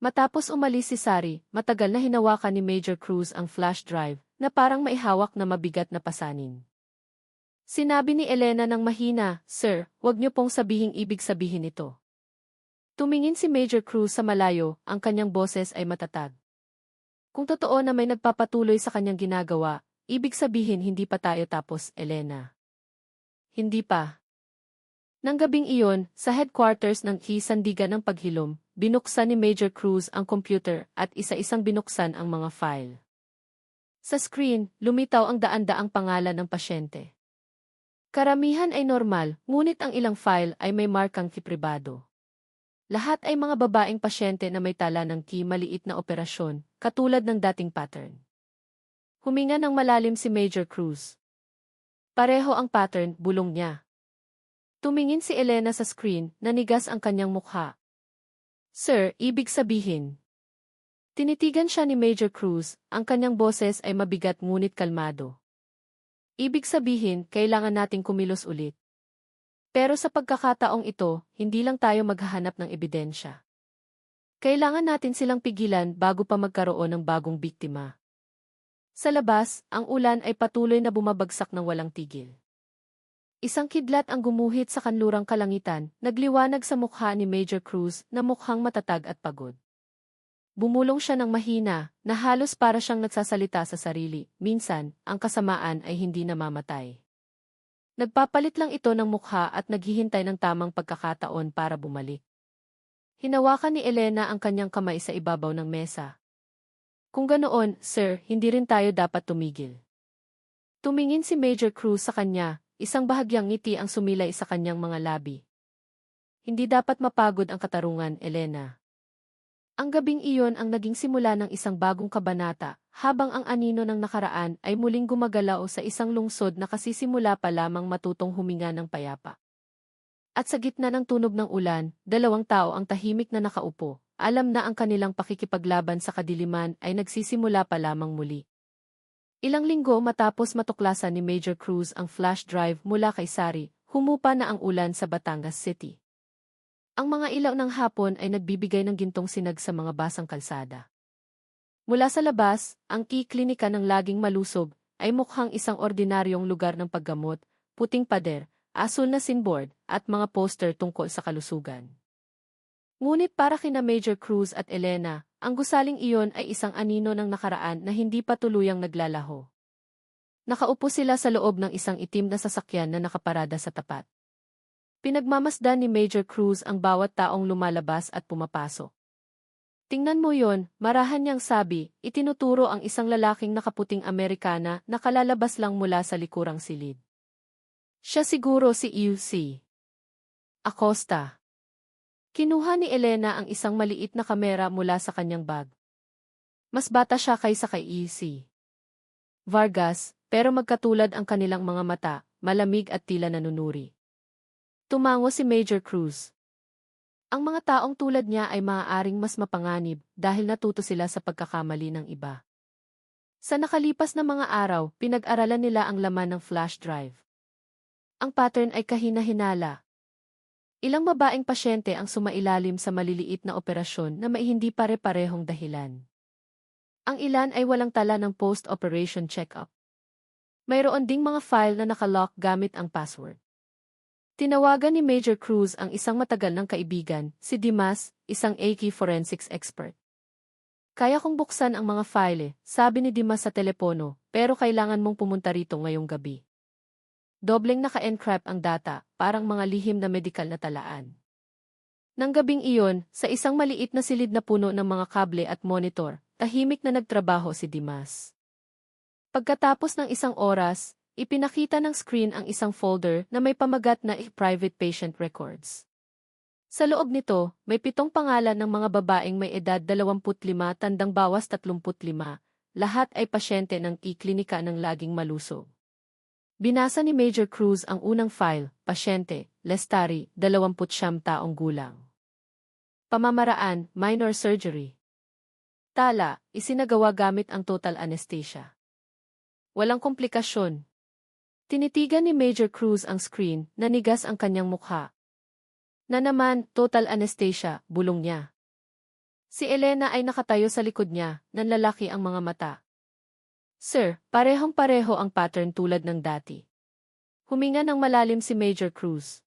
Matapos umalis si Sari, matagal na hinawakan ni Major Cruz ang flash drive na parang maihawak na mabigat na pasanin. Sinabi ni Elena ng mahina, Sir, wag niyo pong sabihing ibig sabihin ito. Tumingin si Major Cruz sa malayo, ang kanyang boses ay matatag. Kung totoo na may nagpapatuloy sa kanyang ginagawa, ibig sabihin hindi pa tayo tapos, Elena. Hindi pa. Nang gabing iyon, sa headquarters ng Kisandigan ng Paghilom, binuksan ni Major Cruz ang computer at isa-isang binuksan ang mga file. Sa screen, lumitaw ang daan-daang pangalan ng pasyente. Karamihan ay normal, ngunit ang ilang file ay may markang kipribado. Lahat ay mga babaeng pasyente na may tala ng maliit na operasyon, katulad ng dating pattern. Huminga ng malalim si Major Cruz. Pareho ang pattern, bulong niya. Tumingin si Elena sa screen, nanigas ang kanyang mukha. Sir, ibig sabihin. Tinitigan siya ni Major Cruz, ang kanyang boses ay mabigat ngunit kalmado. Ibig sabihin, kailangan nating kumilos ulit. Pero sa pagkakataong ito, hindi lang tayo maghahanap ng ebidensya. Kailangan natin silang pigilan bago pa magkaroon ng bagong biktima. Sa labas, ang ulan ay patuloy na bumabagsak ng walang tigil. Isang kidlat ang gumuhit sa kanlurang kalangitan, nagliwanag sa mukha ni Major Cruz na mukhang matatag at pagod. Bumulong siya ng mahina, na halos para siyang nagsasalita sa sarili. Minsan, ang kasamaan ay hindi namamatay. Nagpapalit lang ito ng mukha at naghihintay ng tamang pagkakataon para bumalik. Hinawakan ni Elena ang kanyang kamay sa ibabaw ng mesa. Kung ganoon, sir, hindi rin tayo dapat tumigil. Tumingin si Major Cruz sa kanya, isang bahagyang ngiti ang sumilay sa kanyang mga labi. Hindi dapat mapagod ang katarungan, Elena. Ang gabing iyon ang naging simula ng isang bagong kabanata, habang ang anino ng nakaraan ay muling gumagalaw sa isang lungsod na kasisimula pa lamang matutong huminga ng payapa. At sa gitna ng tunog ng ulan, 2 tao ang tahimik na nakaupo, alam na ang kanilang pakikipaglaban sa kadiliman ay nagsisimula pa lamang muli. Ilang linggo matapos matuklasan ni Major Cruz ang flash drive mula kay Sari, humupa na ang ulan sa Batangas City. Ang mga ilaw ng hapon ay nagbibigay ng gintong sinag sa mga basang kalsada. Mula sa labas, ang klinika ng laging malusob ay mukhang isang ordinaryong lugar ng paggamot, puting pader, asul na sinboard, at mga poster tungkol sa kalusugan. Ngunit para kina Major Cruz at Elena, ang gusaling iyon ay isang anino ng nakaraan na hindi pa tuluyang naglalaho. Nakaupo sila sa loob ng isang itim na sasakyan na nakaparada sa tapat. Pinagmamasdan ni Major Cruz ang bawat taong lumalabas at pumapasok. Tingnan mo yon, marahan niyang sabi, itinuturo ang isang lalaking nakaputing Amerikana na kalalabas lang mula sa likurang silid. Siya siguro si UC Acosta. Kinuha ni Elena ang isang maliit na kamera mula sa kanyang bag. Mas bata siya kaysa kay UC Vargas, pero magkatulad ang kanilang mga mata, malamig at tila nanunuri. Tumango si Major Cruz. Ang mga taong tulad niya ay maaaring mas mapanganib dahil natuto sila sa pagkakamali ng iba. Sa nakalipas na mga araw, pinag-aralan nila ang laman ng flash drive. Ang pattern ay kahina-hinala. Ilang babaeng pasyente ang sumailalim sa maliliit na operasyon na may hindi pare-parehong dahilan. Ang ilan ay walang tala ng post-operation check-up. Mayroon ding mga file na nakalock gamit ang password. Tinawagan ni Major Cruz ang isang matagal ng kaibigan, si Dimas, isang AK forensics expert. Kaya kong buksan ang mga file, sabi ni Dimas sa telepono, pero kailangan mong pumunta rito ngayong gabi. Dobleng naka-encrypt ang data, parang mga lihim na medikal na talaan. Nang gabing iyon, sa isang maliit na silid na puno ng mga kable at monitor, tahimik na nagtrabaho si Dimas. Pagkatapos ng isang oras, ipinakita ng screen ang isang folder na may pamagat na private patient records. Sa loob nito, may 7 pangalan ng mga babaeng may edad 25 tandang bawas 35, lahat ay pasyente ng klinika ng laging malusog. Binasa ni Major Cruz ang unang file, pasyente, Lestari, 29 taong gulang. Pamamaraan, minor surgery. Tala, isinagawa gamit ang total anesthesia. Walang komplikasyon. Tinitigan ni Major Cruz ang screen, nanigas ang kanyang mukha. Na naman, total anesthesia, bulong niya. Si Elena ay nakatayo sa likod niya, nanlalaki ang mga mata. Sir, parehong-pareho ang pattern tulad ng dati. Huminga ng malalim si Major Cruz.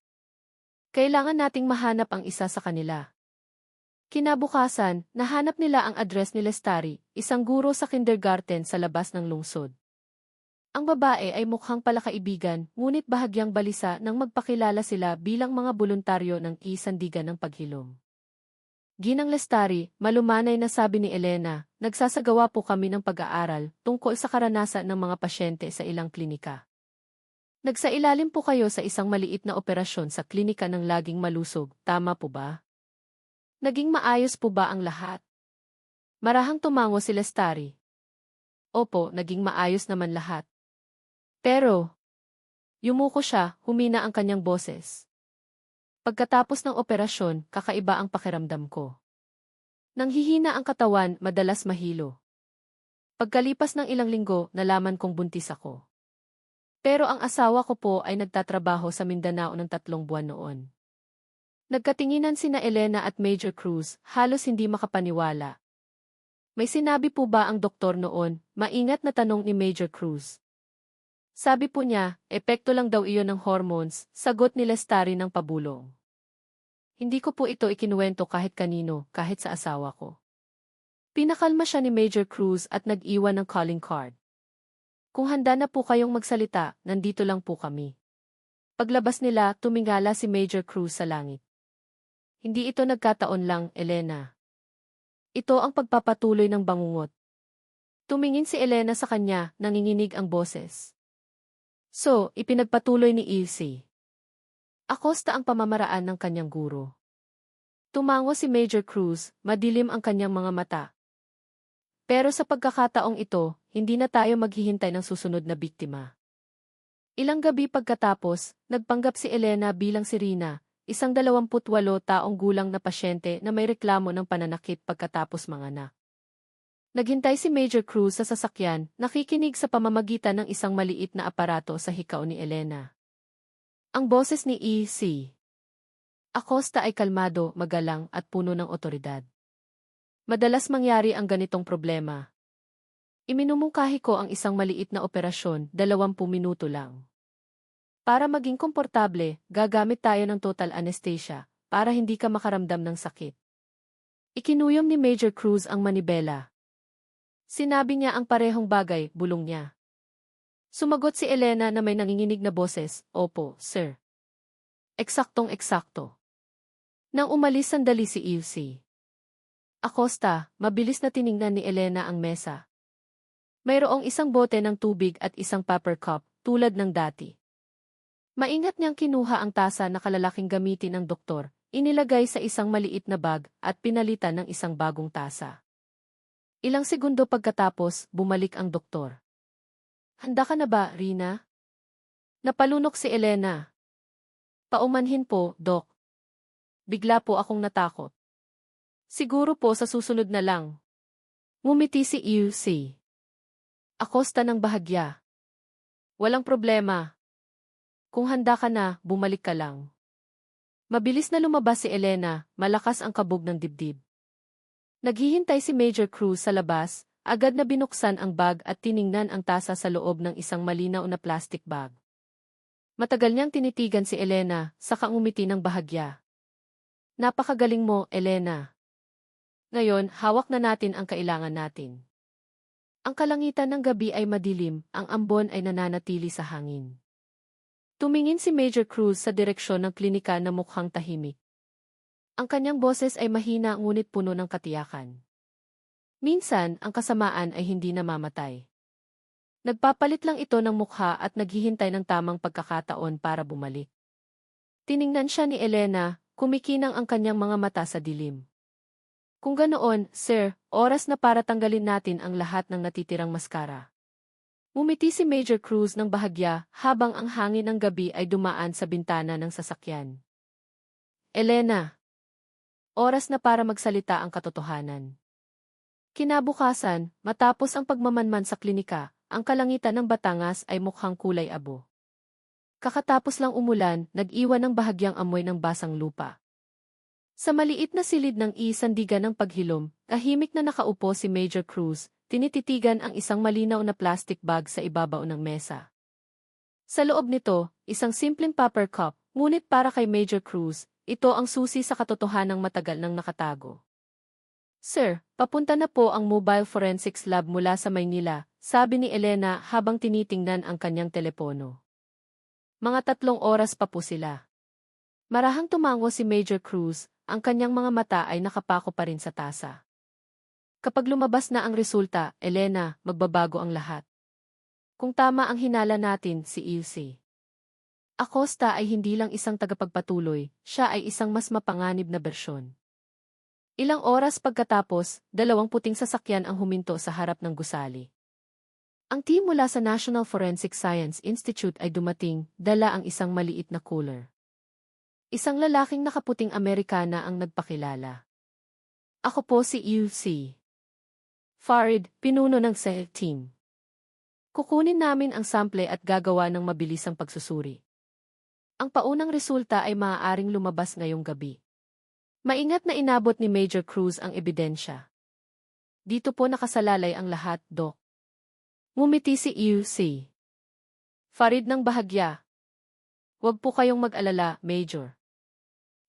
Kailangan nating mahanap ang isa sa kanila. Kinabukasan, nahanap nila ang address ni Lestari, isang guro sa kindergarten sa labas ng lungsod. Ang babae ay mukhang palakaibigan, ngunit bahagyang balisa nang magpakilala sila bilang mga voluntaryo ng isandigan ng paghilom. Ginang Lestari, malumanay na sabi ni Elena, nagsasagawa po kami ng pag-aaral tungkol sa karanasan ng mga pasyente sa ilang klinika. Nagsailalim po kayo sa isang maliit na operasyon sa klinika ng laging malusog, tama po ba? Naging maayos po ba ang lahat? Marahang tumango si Lestari. Opo, naging maayos naman lahat. Pero, yumuko siya, humina ang kanyang boses. Pagkatapos ng operasyon, kakaiba ang pakiramdam ko. Nanghihina ang katawan, madalas mahilo. Pagkalipas ng ilang linggo, nalaman kong buntis ako. Pero ang asawa ko po ay nagtatrabaho sa Mindanao ng 3 buwan noon. Nagkatinginan sina Elena at Major Cruz, halos hindi makapaniwala. May sinabi po ba ang doktor noon? Maingat na tanong ni Major Cruz. Sabi po niya, epekto lang daw iyon ng hormones, sagot ni Lestari ng pabulong. Hindi ko po ito ikinuwento kahit kanino, kahit sa asawa ko. Pinakalma siya ni Major Cruz at nag-iwan ng calling card. Kung handa na po kayong magsalita, nandito lang po kami. Paglabas nila, tumingala si Major Cruz sa langit. Hindi ito nagkataon lang, Elena. Ito ang pagpapatuloy ng bangungot. Tumingin si Elena sa kanya, nanginginig ang boses. So, ipinagpatuloy ni Ilse Acosta ang pamamaraan ng kanyang guro. Tumango si Major Cruz, madilim ang kanyang mga mata. Pero sa pagkakataong ito, hindi na tayo maghihintay ng susunod na biktima. Ilang gabi pagkatapos, nagpanggap si Elena bilang si Rina, isang 28 taong gulang na pasyente na may reklamo ng pananakit pagkatapos manganak. Naghintay si Major Cruz sa sasakyan, nakikinig sa pamamagitan ng isang maliit na aparato sa hikaw ni Elena. Ang boses ni E.C. Acosta ay kalmado, magalang at puno ng otoridad. Madalas mangyari ang ganitong problema. Iminumungkahi ko ang isang maliit na operasyon, 20 minuto lang. Para maging komportable, gagamit tayo ng total anesthesia para hindi ka makaramdam ng sakit. Ikinuyom ni Major Cruz ang manibela. Sinabi niya ang parehong bagay, bulong niya. Sumagot si Elena na may nanginginig na boses, "Opo, sir." Eksaktong-eksakto. Nang umalis sandali si Ilse Acosta, mabilis na tiningnan ni Elena ang mesa. Mayroong isang bote ng tubig at isang paper cup, tulad ng dati. Maingat niyang kinuha ang tasa na kalalaking gamitin ng doktor, inilagay sa isang maliit na bag at pinalitan ng isang bagong tasa. Ilang segundo pagkatapos, bumalik ang doktor. "Handa ka na ba, Rina?" Napalunok si Elena. "Paumanhin po, Dok." Bigla po akong natakot. "Siguro po sa susunod na lang." Ngumiti si Ilse Acosta ng bahagya. "Walang problema. Kung handa ka na, bumalik ka lang." Mabilis na lumabas si Elena, malakas ang kabog ng dibdib. Naghihintay si Major Cruz sa labas, agad na binuksan ang bag at tiningnan ang tasa sa loob ng isang malinaw na plastic bag. Matagal niyang tinitigan si Elena, saka ngumiti ng bahagya. "Napakagaling mo, Elena. Ngayon, hawak na natin ang kailangan natin." Ang kalangitan ng gabi ay madilim, ang ambon ay nananatili sa hangin. Tumingin si Major Cruz sa direksyon ng klinika na mukhang tahimik. Ang kanyang boses ay mahina ngunit puno ng katiyakan. Minsan, ang kasamaan ay hindi namamatay. Nagpapalit lang ito ng mukha at naghihintay ng tamang pagkakataon para bumalik. Tiningnan siya ni Elena, kumikinang ang kanyang mga mata sa dilim. "Kung ganoon, sir, oras na para tanggalin natin ang lahat ng natitirang maskara." Ngumiti si Major Cruz ng bahagya habang ang hangin ng gabi ay dumaan sa bintana ng sasakyan. "Elena, oras na para magsalita ang katotohanan." Kinabukasan, matapos ang pagmamanman sa klinika, ang kalangitan ng Batangas ay mukhang kulay abo. Kakatapos lang umulan, nag-iwan ng bahagyang amoy ng basang lupa. Sa maliit na silid ng isandigan ng paghilom, tahimik na nakaupo si Major Cruz, tinititigan ang isang malinaw na plastic bag sa ibabaw ng mesa. Sa loob nito, isang simpleng paper cup, ngunit para kay Major Cruz, ito ang susi sa katotohanang matagal nang nakatago. "Sir, papunta na po ang Mobile Forensics Lab mula sa Maynila," sabi ni Elena habang tinitingnan ang kanyang telepono. Mga 3 oras pa po sila. Marahang tumango si Major Cruz, ang kanyang mga mata ay nakapako pa rin sa tasa. "Kapag lumabas na ang resulta, Elena, magbabago ang lahat." Kung tama ang hinala natin, si Ilse Acosta ay hindi lang isang tagapagpatuloy, siya ay isang mas mapanganib na bersyon. Ilang oras pagkatapos, 2 puting sasakyan ang huminto sa harap ng gusali. Ang team mula sa National Forensic Science Institute ay dumating, dala ang isang maliit na cooler. Isang lalaking nakaputing Amerikana ang nagpakilala. "Ako po si Ilse Farid, pinuno ng SEAL team. Kukunin namin ang sample at gagawa ng mabilisang pagsusuri. Ang paunang resulta ay maaaring lumabas ngayong gabi." Maingat na inabot ni Major Cruz ang ebidensya. "Dito po nakasalalay ang lahat, Doc." Ngumiti si Ilse Farid ng bahagya. "Huwag po kayong mag-alala, Major.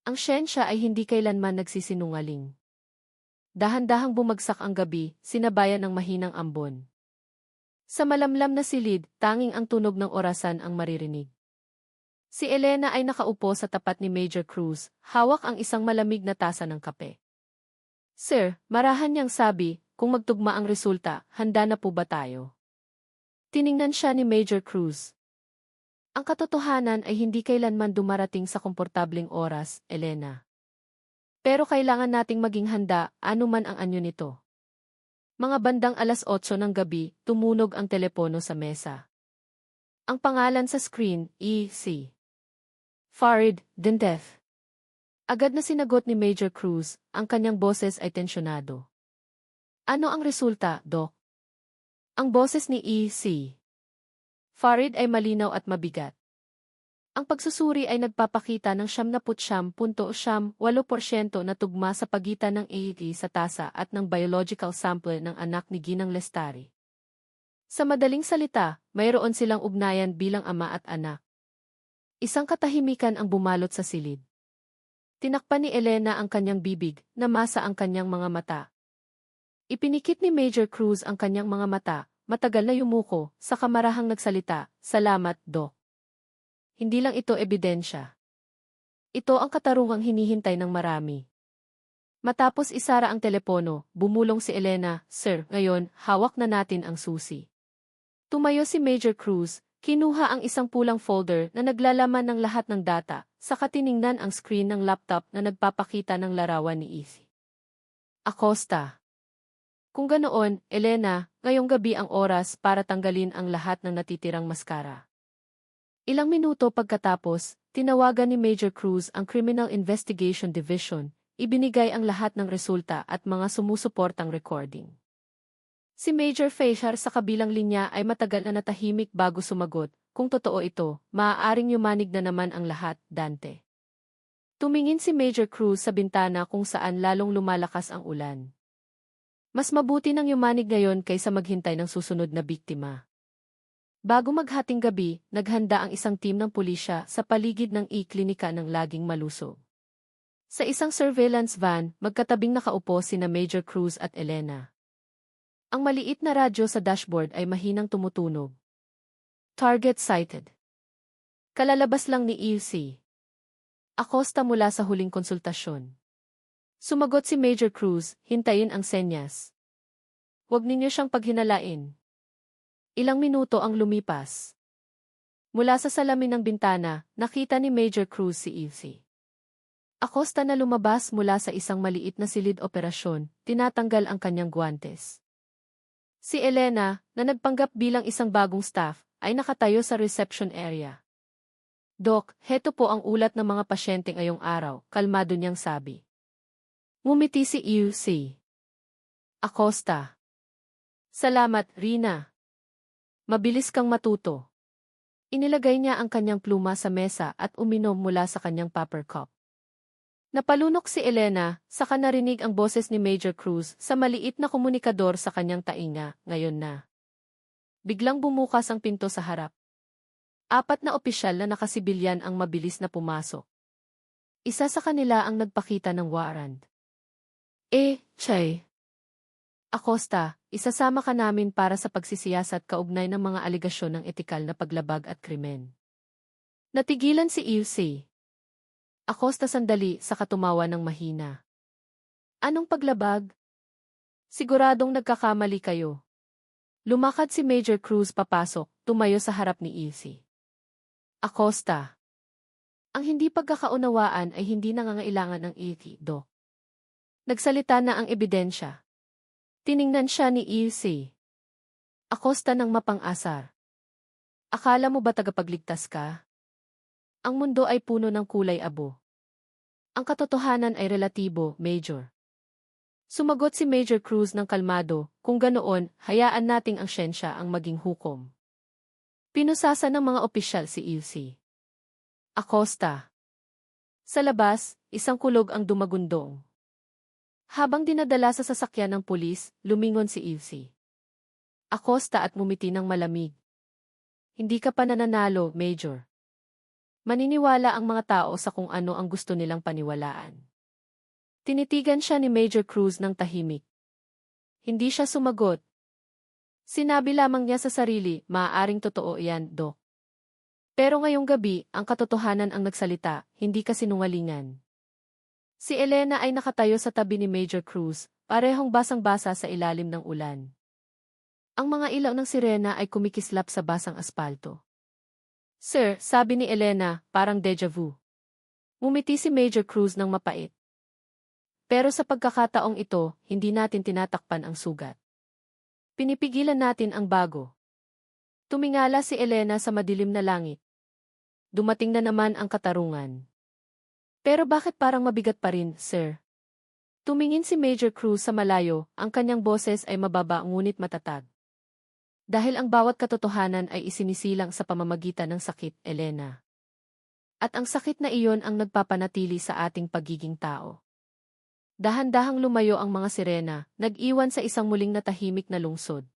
Ang siyensya ay hindi kailanman nagsisinungaling." Dahan-dahang bumagsak ang gabi, sinabayan ng mahinang ambon. Sa malamlam na silid, tanging ang tunog ng orasan ang maririnig. Si Elena ay nakaupo sa tapat ni Major Cruz, hawak ang isang malamig na tasa ng kape. "Sir, marahan niyang sabi, kung magtugma ang resulta, handa na po ba tayo?" Tiningnan siya ni Major Cruz. "Ang katotohanan ay hindi kailanman dumarating sa komportabling oras, Elena. Pero kailangan nating maging handa, anuman ang anyo nito." Mga bandang 8:00 ng gabi, tumunog ang telepono sa mesa. Ang pangalan sa screen, E.C. Farid, Dentef. Agad na sinagot ni Major Cruz, ang kanyang boses ay tensyonado. "Ano ang resulta, Doc?" Ang boses ni E.C. Farid ay malinaw at mabigat. Ang pagsusuri ay nagpapakita ng 79.8% na tugma sa pagitan ng AET sa tasa at ng biological sample ng anak ni Ginang Lestari. Sa madaling salita, mayroon silang ugnayan bilang ama at anak. Isang katahimikan ang bumalot sa silid. Tinakpan ni Elena ang kanyang bibig, namasa ang kanyang mga mata. Ipinikit ni Major Cruz ang kanyang mga mata, matagal na yumuko, sa kamarahang nagsalita, "Salamat, Doc." Hindi lang ito ebidensya. Ito ang katarungang hinihintay ng marami. Matapos isara ang telepono, bumulong si Elena, "Sir, ngayon, hawak na natin ang susi." Tumayo si Major Cruz, kinuha ang isang pulang folder na naglalaman ng lahat ng data, saka tiningnan ang screen ng laptop na nagpapakita ng larawan ni Izzy Acosta. Kung ganoon, Elena, ngayong gabi ang oras para tanggalin ang lahat ng natitirang maskara. Ilang minuto pagkatapos, tinawagan ni Major Cruz ang Criminal Investigation Division, ibinigay ang lahat ng resulta at mga sumusuportang recording. Si Major Faciar sa kabilang linya ay matagal na natahimik bago sumagot, "Kung totoo ito, maaaring yumanig na naman ang lahat, Dante." Tumingin si Major Cruz sa bintana kung saan lalong lumalakas ang ulan. Mas mabuti nang yumanig ngayon kaysa maghintay ng susunod na biktima. Bago maghating gabi, naghanda ang isang team ng pulisya sa paligid ng klinika ng laging malusog. Sa isang surveillance van, magkatabing nakaupo sina Major Cruz at Elena. Ang maliit na radyo sa dashboard ay mahinang tumutunog. Target sighted. Kalalabas lang ni Izzy Acosta mula sa huling konsultasyon. Sumagot si Major Cruz, "Hintayin ang senyas. Huwag ninyo siyang paghinalain." Ilang minuto ang lumipas. Mula sa salamin ng bintana, nakita ni Major Cruz si Izzy Acosta na lumabas mula sa isang maliit na silid operasyon, tinatanggal ang kanyang guwantes. Si Elena, na nagpanggap bilang isang bagong staff, ay nakatayo sa reception area. "Doc, heto po ang ulat ng mga pasyente ngayong araw," kalmado niyang sabi. Ngumiti si Izzy Acosta. "Salamat, Rina. Mabilis kang matuto." Inilagay niya ang kanyang pluma sa mesa at uminom mula sa kanyang paper cup. Napalunok si Elena, saka narinig ang boses ni Major Cruz sa maliit na komunikador sa kanyang tainga, "Ngayon na." Biglang bumukas ang pinto sa harap. 4 na opisyal na nakasibilyan ang mabilis na pumasok. Isa sa kanila ang nagpakita ng warrant. Chay Acosta, isasama ka namin para sa pagsisiyasat kaugnay ng mga aligasyon ng etikal na paglabag at krimen. Natigilan si Izzy Acosta sandali sa katumawa ng mahina. "Anong paglabag? Siguradong nagkakamali kayo." Lumakad si Major Cruz papasok, tumayo sa harap ni Izzy Acosta. "Ang hindi pagkakaunawaan ay hindi nangangailangan ng Izzy, Doc." Nagsalita na ang ebidensya. Tiningnan siya ni Izzy Acosta ng mapang-asar. "Akala mo ba tagapagligtas ka? Ang mundo ay puno ng kulay abo. Ang katotohanan ay relatibo, Major." Sumagot si Major Cruz ng kalmado, "Kung ganoon, hayaan nating ang siyensya ang maging hukom." Pinusasa ng mga opisyal si Izzy Acosta. Sa labas, isang kulog ang dumagundong. Habang dinadala sa sasakyan ng pulis, lumingon si Izzy Acosta at ngumiti ng malamig. "Hindi ka pa nananalo, Major. Maniniwala ang mga tao sa kung ano ang gusto nilang paniwalaan." Tinitigan siya ni Major Cruz ng tahimik. Hindi siya sumagot. Sinabi lamang niya sa sarili, "Maaaring totoo yan, Doc." Pero ngayong gabi, ang katotohanan ang nagsalita, hindi kasinungalingan. Si Elena ay nakatayo sa tabi ni Major Cruz, parehong basang-basa sa ilalim ng ulan. Ang mga ilaw ng sirena ay kumikislap sa basang aspalto. "Sir," sabi ni Elena, parang deja vu. Ngumiti si Major Cruz ng mapait. "Pero sa pagkakataong ito, hindi natin tinatakpan ang sugat. Pinipigilan natin ang bago." Tumingala si Elena sa madilim na langit. Dumating na naman ang katarungan. "Pero bakit parang mabigat pa rin, sir?" Tumingin si Major Cruz sa malayo, ang kanyang boses ay mababa ngunit matatag. "Dahil ang bawat katotohanan ay isinisilang sa pamamagitan ng sakit, Elena. At ang sakit na iyon ang nagpapanatili sa ating pagiging tao." Dahan-dahang lumayo ang mga sirena, nag-iwan sa isang muling natahimik na lungsod.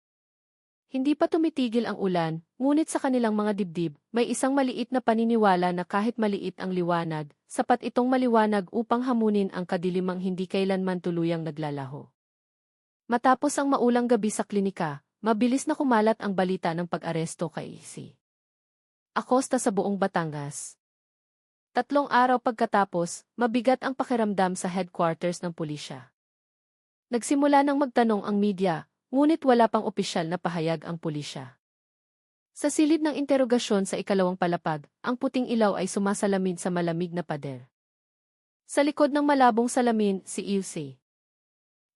Hindi pa tumitigil ang ulan, ngunit sa kanilang mga dibdib, may isang maliit na paniniwala na kahit maliit ang liwanag, sapat itong maliwanag upang hamunin ang kadilimang hindi kailanman tuluyang naglalaho. Matapos ang maulang gabi sa klinika, mabilis na kumalat ang balita ng pag-aresto kay si Acosta sa buong Batangas. 3 araw pagkatapos, mabigat ang pakiramdam sa headquarters ng pulisya. Nagsimula nang magtanong ang media, ngunit wala pang opisyal na pahayag ang pulisya. Sa silid ng interogasyon sa ikalawang palapag, ang puting ilaw ay sumasalamin sa malamig na pader. Sa likod ng malabong salamin, si Ilse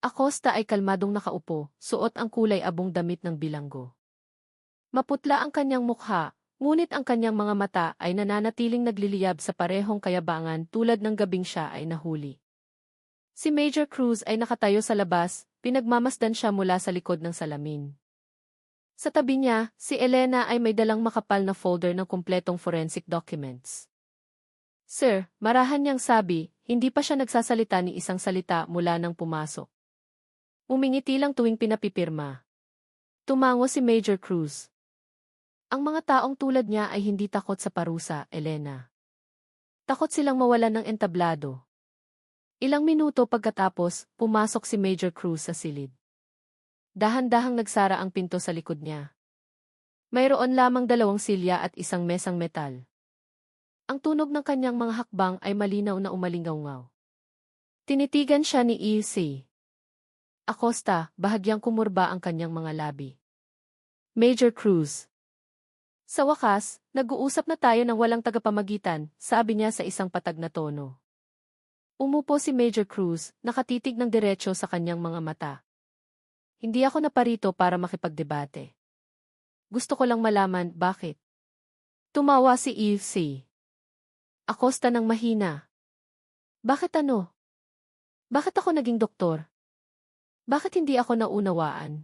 Acosta ay kalmadong nakaupo, suot ang kulay abong damit ng bilanggo. Maputla ang kanyang mukha, ngunit ang kanyang mga mata ay nananatiling nagliliyab sa parehong kayabangan tulad ng gabing siya ay nahuli. Si Major Cruz ay nakatayo sa labas, pinagmamasdan siya mula sa likod ng salamin. Sa tabi niya, si Elena ay may dalang makapal na folder ng kumpletong forensic documents. Sir, marahan niyang sabi, hindi pa siya nagsasalita ni isang salita mula nang pumasok. Umingiti lang tuwing pinapipirma. Tumango si Major Cruz. Ang mga taong tulad niya ay hindi takot sa parusa, Elena. Takot silang mawalan ng entablado. Ilang minuto pagkatapos, pumasok si Major Cruz sa silid. Dahan-dahang nagsara ang pinto sa likod niya. Mayroon lamang 2 silya at isang mesang metal. Ang tunog ng kanyang mga hakbang ay malinaw na umalingaw-ngaw. Tinitigan siya ni Ilse Acosta, bahagyang kumurba ang kanyang mga labi. Major Cruz. Sa wakas, nag-uusap na tayo ng walang tagapamagitan, sabi niya sa isang patag na tono. Umupo si Major Cruz, nakatitig ng diretso sa kanyang mga mata. Hindi ako naparito para makipagdebate. Gusto ko lang malaman bakit. Tumawa si Ilse Acosta ng mahina. Bakit ano? Bakit ako naging doktor? Bakit hindi ako naunawaan?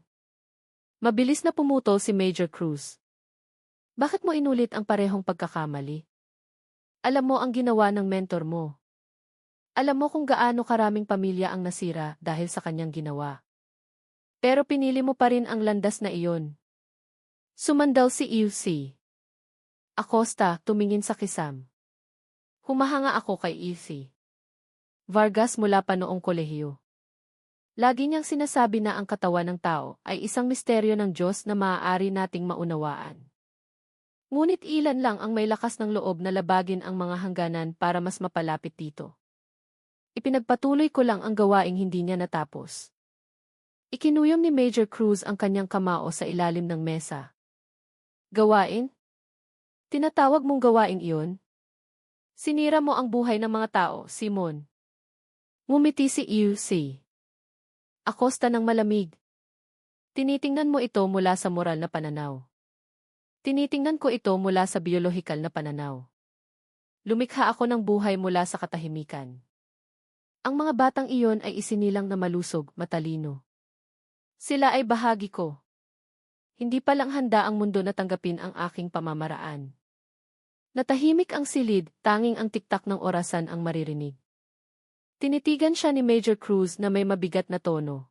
Mabilis na pumutol si Major Cruz. Bakit mo inulit ang parehong pagkakamali? Alam mo ang ginawa ng mentor mo. Alam mo kung gaano karaming pamilya ang nasira dahil sa kanyang ginawa. Pero pinili mo pa rin ang landas na iyon. Sumandal si Ilse Acosta, tumingin sa kisam. Humahanga ako kay Ilse Vargas mula pa noong kolehiyo. Lagi niyang sinasabi na ang katawan ng tao ay isang misteryo ng Diyos na maaari nating maunawaan. Ngunit ilan lang ang may lakas ng loob na labagin ang mga hangganan para mas mapalapit dito. Ipinagpatuloy ko lang ang gawaing hindi niya natapos. Ikinuyom ni Major Cruz ang kanyang kamao sa ilalim ng mesa. Gawain? Tinatawag mong gawain iyon? Sinira mo ang buhay ng mga tao, Simon. Ngumiti si Ilse Acosta ng malamig. Tinitingnan mo ito mula sa moral na pananaw. Tinitingnan ko ito mula sa biolohikal na pananaw. Lumikha ako ng buhay mula sa katahimikan. Ang mga batang iyon ay isinilang na malusog, matalino. Sila ay bahagi ko. Hindi pa lang handa ang mundo na tanggapin ang aking pamamaraan. Natahimik ang silid, tanging ang tiktak ng orasan ang maririnig. Tinitigan siya ni Major Cruz na may mabigat na tono.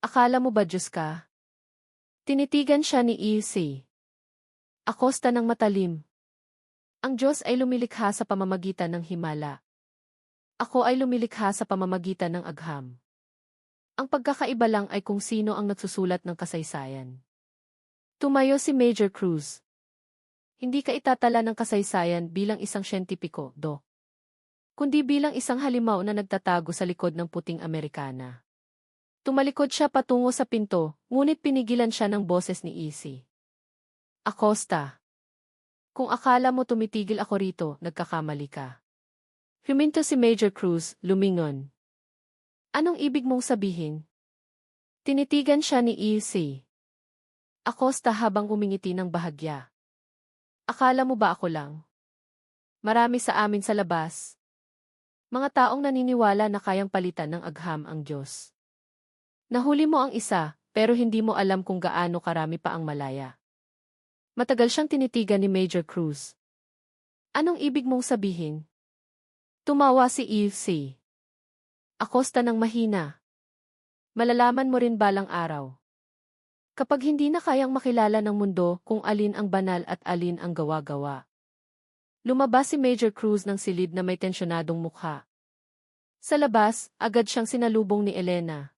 Akala mo ba Diyos ka? Tinitigan siya ni Ilse Acosta ng matalim. Ang Diyos ay lumilikha sa pamamagitan ng himala. Ako ay lumilikha sa pamamagitan ng agham. Ang pagkakaiba lang ay kung sino ang nagsusulat ng kasaysayan. Tumayo si Major Cruz. Hindi ka itatala ng kasaysayan bilang isang siyentipiko, Do. Kundi bilang isang halimaw na nagtatago sa likod ng puting Amerikana. Tumalikod siya patungo sa pinto, ngunit pinigilan siya ng boses ni Ilse Acosta. Kung akala mo tumitigil ako rito, nagkakamali ka. Huminto si Major Cruz, lumingon. Anong ibig mong sabihin? Tinitigan siya ni Ilse Acosta habang umingiti ng bahagya. Akala mo ba ako lang? Marami sa amin sa labas. Mga taong naniniwala na kayang palitan ng agham ang Diyos. Nahuli mo ang isa, pero hindi mo alam kung gaano karami pa ang malaya. Matagal siyang tinitigan ni Major Cruz. Anong ibig mong sabihin? Tumawa si Ilse Acosta ng mahina. Malalaman mo rin balang araw. Kapag hindi na kayang makilala ng mundo kung alin ang banal at alin ang gawa-gawa. Lumabas si Major Cruz ng silid na may tensyonadong mukha. Sa labas, agad siyang sinalubong ni Elena.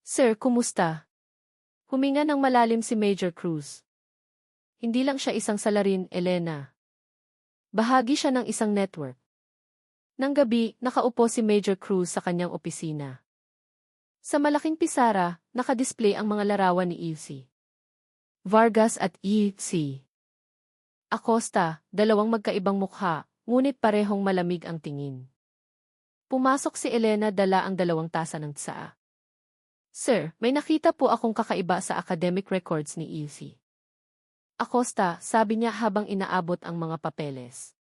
Sir, kumusta? Huminga ng malalim si Major Cruz. Hindi lang siya isang salarin, Elena. Bahagi siya ng isang network. Nang gabi, nakaupo si Major Cruz sa kanyang opisina. Sa malaking pisara, nakadisplay ang mga larawan ni E.C. Vargas at E.C. Acosta, dalawang magkaibang mukha, ngunit parehong malamig ang tingin. Pumasok si Elena dala ang dalawang tasa ng tsaa. Sir, may nakita po akong kakaiba sa academic records ni E.C. Acosta, sabi niya habang inaabot ang mga papeles.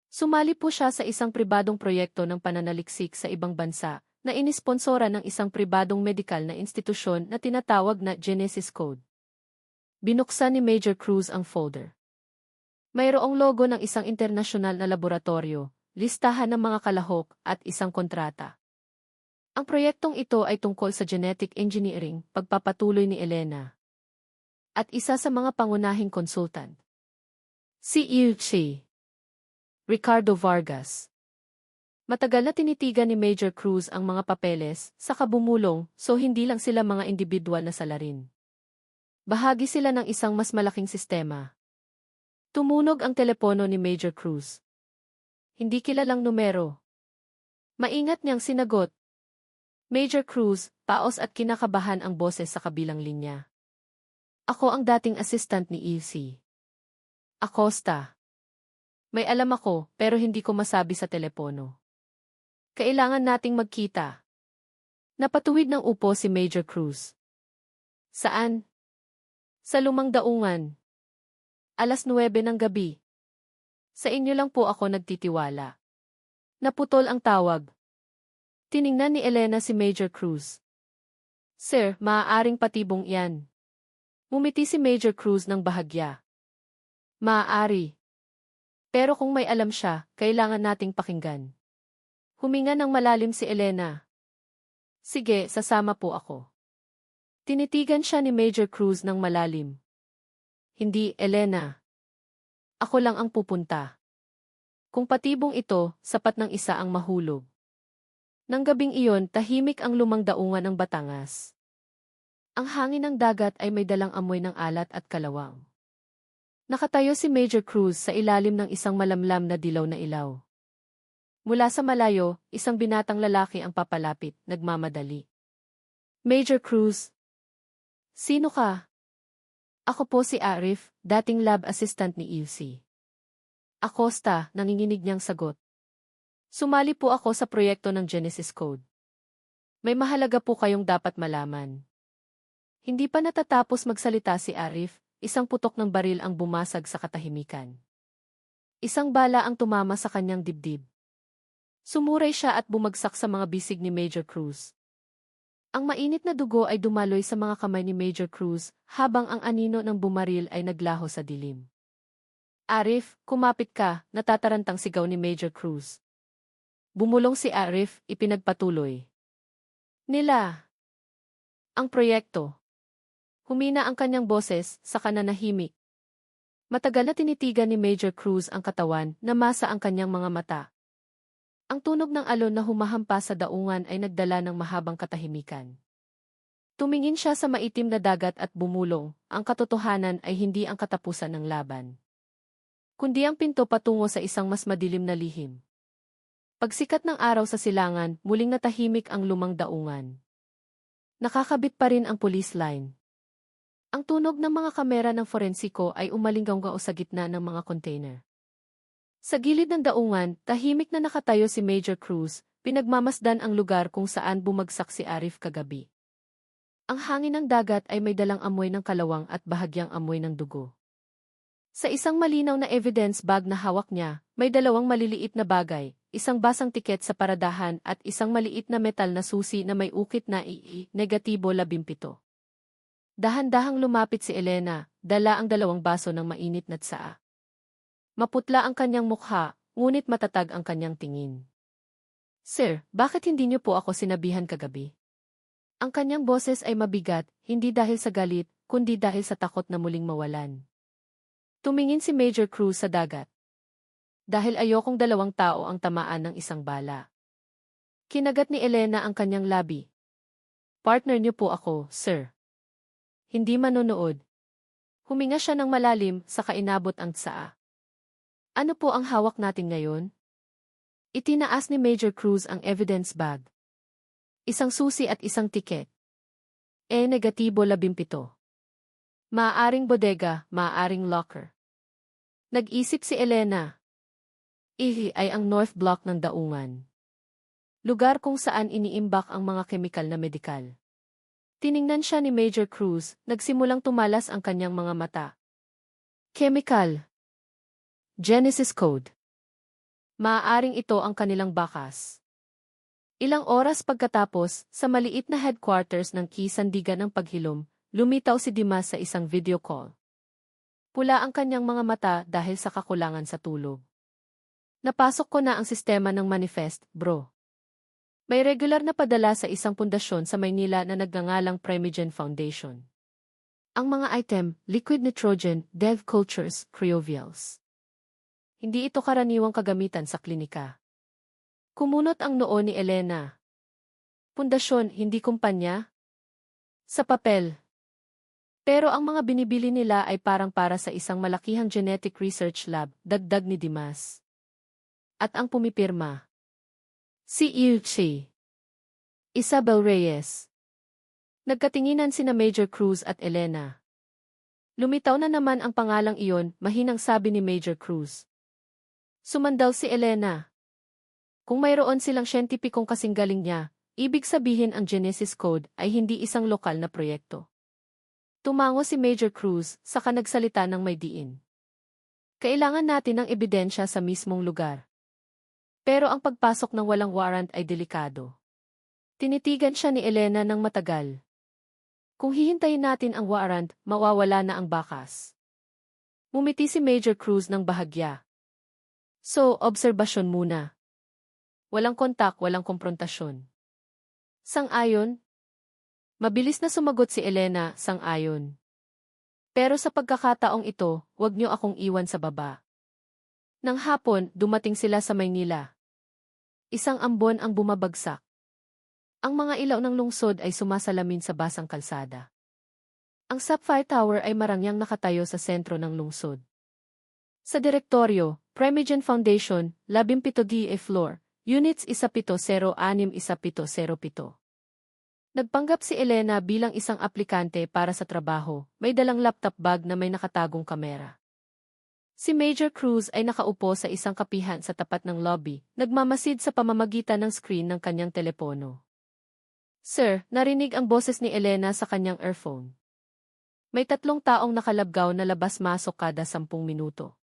Sumali po siya sa isang pribadong proyekto ng pananaliksik sa ibang bansa, na inisponsora ng isang pribadong medikal na institusyon na tinatawag na Genesis Code. Binuksan ni Major Cruz ang folder. Mayroong logo ng isang internasyonal na laboratorio, listahan ng mga kalahok at isang kontrata. Ang proyektong ito ay tungkol sa genetic engineering, pagpapatuloy ni Elena. At isa sa mga pangunahing konsultant. Si E.C. Ricardo Vargas. Matagal na tinitigan ni Major Cruz ang mga papeles, saka bumulong, so hindi lang sila mga individual na salarin. Bahagi sila ng isang mas malaking sistema. Tumunog ang telepono ni Major Cruz. Hindi kilalang numero. Maingat niyang sinagot. Major Cruz, paos at kinakabahan ang boses sa kabilang linya. Ako ang dating assistant ni E.C. Acosta. May alam ako, pero hindi ko masabi sa telepono. Kailangan nating magkita. Napatuwid ng upo si Major Cruz. Saan? Sa Lumang Daungan. 9:00 ng gabi. Sa inyo lang po ako nagtitiwala. Naputol ang tawag. Tiningnan ni Elena si Major Cruz. Sir, maaaring patibong iyan. Ngumiti si Major Cruz ng bahagya. Maaari. Pero kung may alam siya, kailangan nating pakinggan. Huminga ng malalim si Elena. Sige, sasama po ako. Tinitigan siya ni Major Cruz ng malalim. Hindi, Elena. Ako lang ang pupunta. Kung patibong ito, sapat ng isa ang mahulog. Nang gabing iyon, tahimik ang Lumang Daungan ng Batangas. Ang hangin ng dagat ay may dalang amoy ng alat at kalawang. Nakatayo si Major Cruz sa ilalim ng isang malamlam na dilaw na ilaw. Mula sa malayo, isang binatang lalaki ang papalapit, nagmamadali. Major Cruz. Sino ka? Ako po si Arif, dating lab assistant ni E.C. Acosta, nanginginig niyang sagot. Sumali po ako sa proyekto ng Genesis Code. May mahalaga po kayong dapat malaman. Hindi pa natatapos magsalita si Arif, isang putok ng baril ang bumasag sa katahimikan. Isang bala ang tumama sa kanyang dibdib. Sumuray siya at bumagsak sa mga bisig ni Major Cruz. Ang mainit na dugo ay dumaloy sa mga kamay ni Major Cruz, habang ang anino ng bumaril ay naglaho sa dilim. Arif, kumapit ka, natatarantang sigaw ni Major Cruz. Bumulong si Arif, ipinagpatuloy. Nila. Ang proyekto. Humina ang kanyang boses, saka nanahimik. Matagal na tinitigan ni Major Cruz ang katawan, namasa ang kanyang mga mata. Ang tunog ng alon na humahampas sa daungan ay nagdala ng mahabang katahimikan. Tumingin siya sa maitim na dagat at bumulong, ang katotohanan ay hindi ang katapusan ng laban, kundi ang pinto patungo sa isang mas madilim na lihim. Pagsikat ng araw sa silangan, muling natahimik ang Lumang Daungan. Nakakabit pa rin ang police line. Ang tunog ng mga kamera ng forensiko ay umalinggaw sa gitna ng mga container. Sa gilid ng daungan, tahimik na nakatayo si Major Cruz, pinagmamasdan ang lugar kung saan bumagsak si Arif kagabi. Ang hangin ng dagat ay may dalang amoy ng kalawang at bahagyang amoy ng dugo. Sa isang malinaw na evidence bag na hawak niya, may dalawang maliliit na bagay, isang basang tiket sa paradahan at isang maliit na metal na susi na may ukit na -17. Dahan-dahang lumapit si Elena, dala ang dalawang baso ng mainit na tsaa. Maputla ang kanyang mukha, ngunit matatag ang kanyang tingin. Sir, bakit hindi niyo po ako sinabihan kagabi? Ang kanyang boses ay mabigat, hindi dahil sa galit, kundi dahil sa takot na muling mawalan. Tumingin si Major Cruz sa dagat. Dahil ayokong dalawang tao ang tamaan ng isang bala. Kinagat ni Elena ang kanyang labi. Partner niyo po ako, sir. Hindi manonood. Huminga siya ng malalim, saka inabot ang tsaa. Ano po ang hawak natin ngayon? Itinaas ni Major Cruz ang evidence bag. Isang susi at isang tiket. Negatibo 17. Maaaring bodega, maaaring locker. Nag-isip si Elena. Ihi ay ang North Block ng Daungan. Lugar kung saan iniimbak ang mga kemikal na medikal. Tiningnan siya ni Major Cruz, nagsimulang tumalas ang kanyang mga mata. Chemical. Genesis Code. Maaaring ito ang kanilang bakas. Ilang oras pagkatapos, sa maliit na headquarters ng Kisandigan ng Paghilom, lumitaw si Dimas sa isang video call. Pula ang kanyang mga mata dahil sa kakulangan sa tulog. Napasok ko na ang sistema ng manifest, bro. May regular na padala sa isang pundasyon sa Maynila na nagngangalang Primogen Foundation. Ang mga item, liquid nitrogen, dev cultures, cryovials. Hindi ito karaniwang kagamitan sa klinika. Kumunot ang noo ni Elena. Pundasyon, hindi kumpanya? Sa papel. Pero ang mga binibili nila ay parang para sa isang malakihang genetic research lab, dagdag ni Dimas. At ang pumipirma. Si Yuchi. Isabel Reyes. Nagkatinginan sina Major Cruz at Elena. Lumitaw na naman ang pangalang iyon, mahinang sabi ni Major Cruz. Sumandal si Elena. Kung mayroon silang siyentipikong kasinggaling niya, ibig sabihin ang Genesis Code ay hindi isang lokal na proyekto. Tumango si Major Cruz, saka nagsalita ng may diin. Kailangan natin ng ebidensya sa mismong lugar. Pero ang pagpasok ng walang warrant ay delikado. Tinitigan siya ni Elena ng matagal. Kung hihintayin natin ang warrant, mawawala na ang bakas. Mumiti si Major Cruz ng bahagya. So, obserbasyon muna. Walang kontak, walang komprontasyon. Sang-ayon? Mabilis na sumagot si Elena, sang-ayon. Pero sa pagkakataong ito, huwag niyo akong iwan sa baba. Nang hapon, dumating sila sa Maynila. Isang ambon ang bumabagsak. Ang mga ilaw ng lungsod ay sumasalamin sa basang kalsada. Ang Sapphire Tower ay marangyang nakatayo sa sentro ng lungsod. Sa direktoryo, Primogen Foundation, 17 floor, Units 1706-1707. Nagpanggap si Elena bilang isang aplikante para sa trabaho, may dalang laptop bag na may nakatagong kamera. Si Major Cruz ay nakaupo sa isang kapihan sa tapat ng lobby, nagmamasid sa pamamagitan ng screen ng kanyang telepono. Sir, narinig ang boses ni Elena sa kanyang earphone. May 3 taong nakalabgaw na labas-masok kada 10 minuto.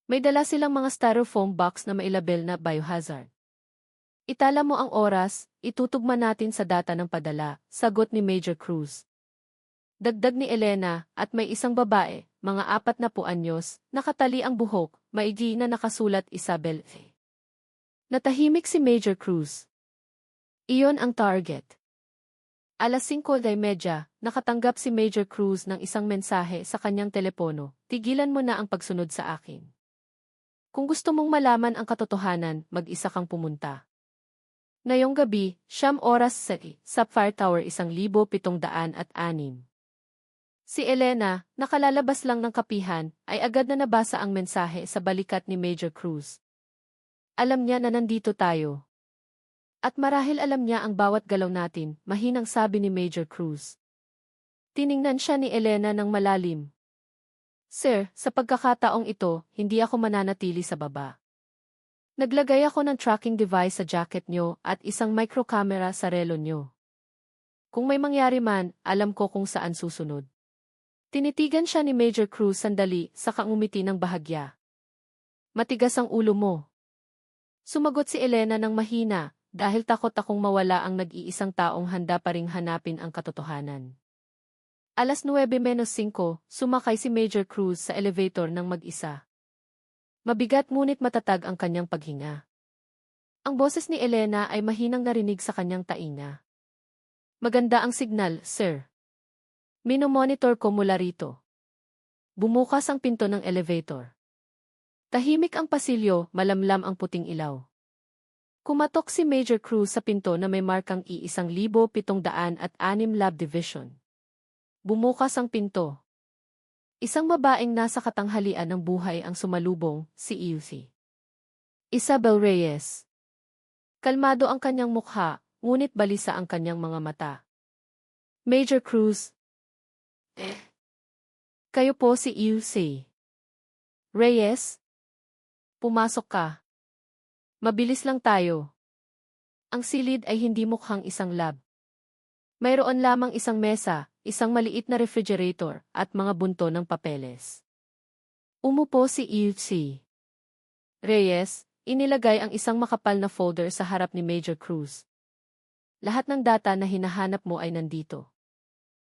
May dala silang mga styrofoam box na mailabel na biohazard. Itala mo ang oras, itutugma natin sa data ng padala, sagot ni Major Cruz. Dagdag ni Elena, at may isang babae, mga 40 anyos, nakatali ang buhok, maigi na nakasulat Isabel. Natahimik si Major Cruz. Iyon ang target. Alas 5:30, nakatanggap si Major Cruz ng isang mensahe sa kanyang telepono, tigilan mo na ang pagsunod sa akin. Kung gusto mong malaman ang katotohanan, mag-isa kang pumunta. Ngayong gabi, 9:00 sa Sapphire Tower 1706. Si Elena, nakalalabas lang ng kapihan, ay agad na nabasa ang mensahe sa balikat ni Major Cruz. Alam niya na nandito tayo. At marahil alam niya ang bawat galaw natin, mahinang sabi ni Major Cruz. Tiningnan siya ni Elena ng malalim. Sir, sa pagkakataong ito, hindi ako mananatili sa baba. Naglagay ako ng tracking device sa jacket nyo at isang microcamera sa relo nyo. Kung may mangyari man, alam ko kung saan susunod. Tinitigan siya ni Major Cruz sandali, saka umiti ng bahagya. Matigas ang ulo mo. Sumagot si Elena ng mahina, dahil takot akong mawala ang nag-iisang taong handa pa ring hanapin ang katotohanan. Alas 9:05, sumakay si Major Cruz sa elevator ng mag-isa. Mabigat ngunit matatag ang kanyang paghinga. Ang boses ni Elena ay mahinang narinig sa kanyang tainga. Maganda ang signal, sir. Minomonitor ko mula rito. Bumukas ang pinto ng elevator. Tahimik ang pasilyo, malamlam ang puting ilaw. Kumatok si Major Cruz sa pinto na may markang I-1706 Lab Division. Bumukas ang pinto. Isang babaeng nasa katanghalian ng buhay ang sumalubong, si Ilse. Isabel Reyes. Kalmado ang kanyang mukha, ngunit balisa ang kanyang mga mata. Major Cruz. Kayo po si Ilse. Reyes? Pumasok ka. Mabilis lang tayo. Ang silid ay hindi mukhang isang lab. Mayroon lamang isang mesa, isang maliit na refrigerator, at mga bunto ng papeles. Umupo si Ilse. Reyes, inilagay ang isang makapal na folder sa harap ni Major Cruz. Lahat ng data na hinahanap mo ay nandito.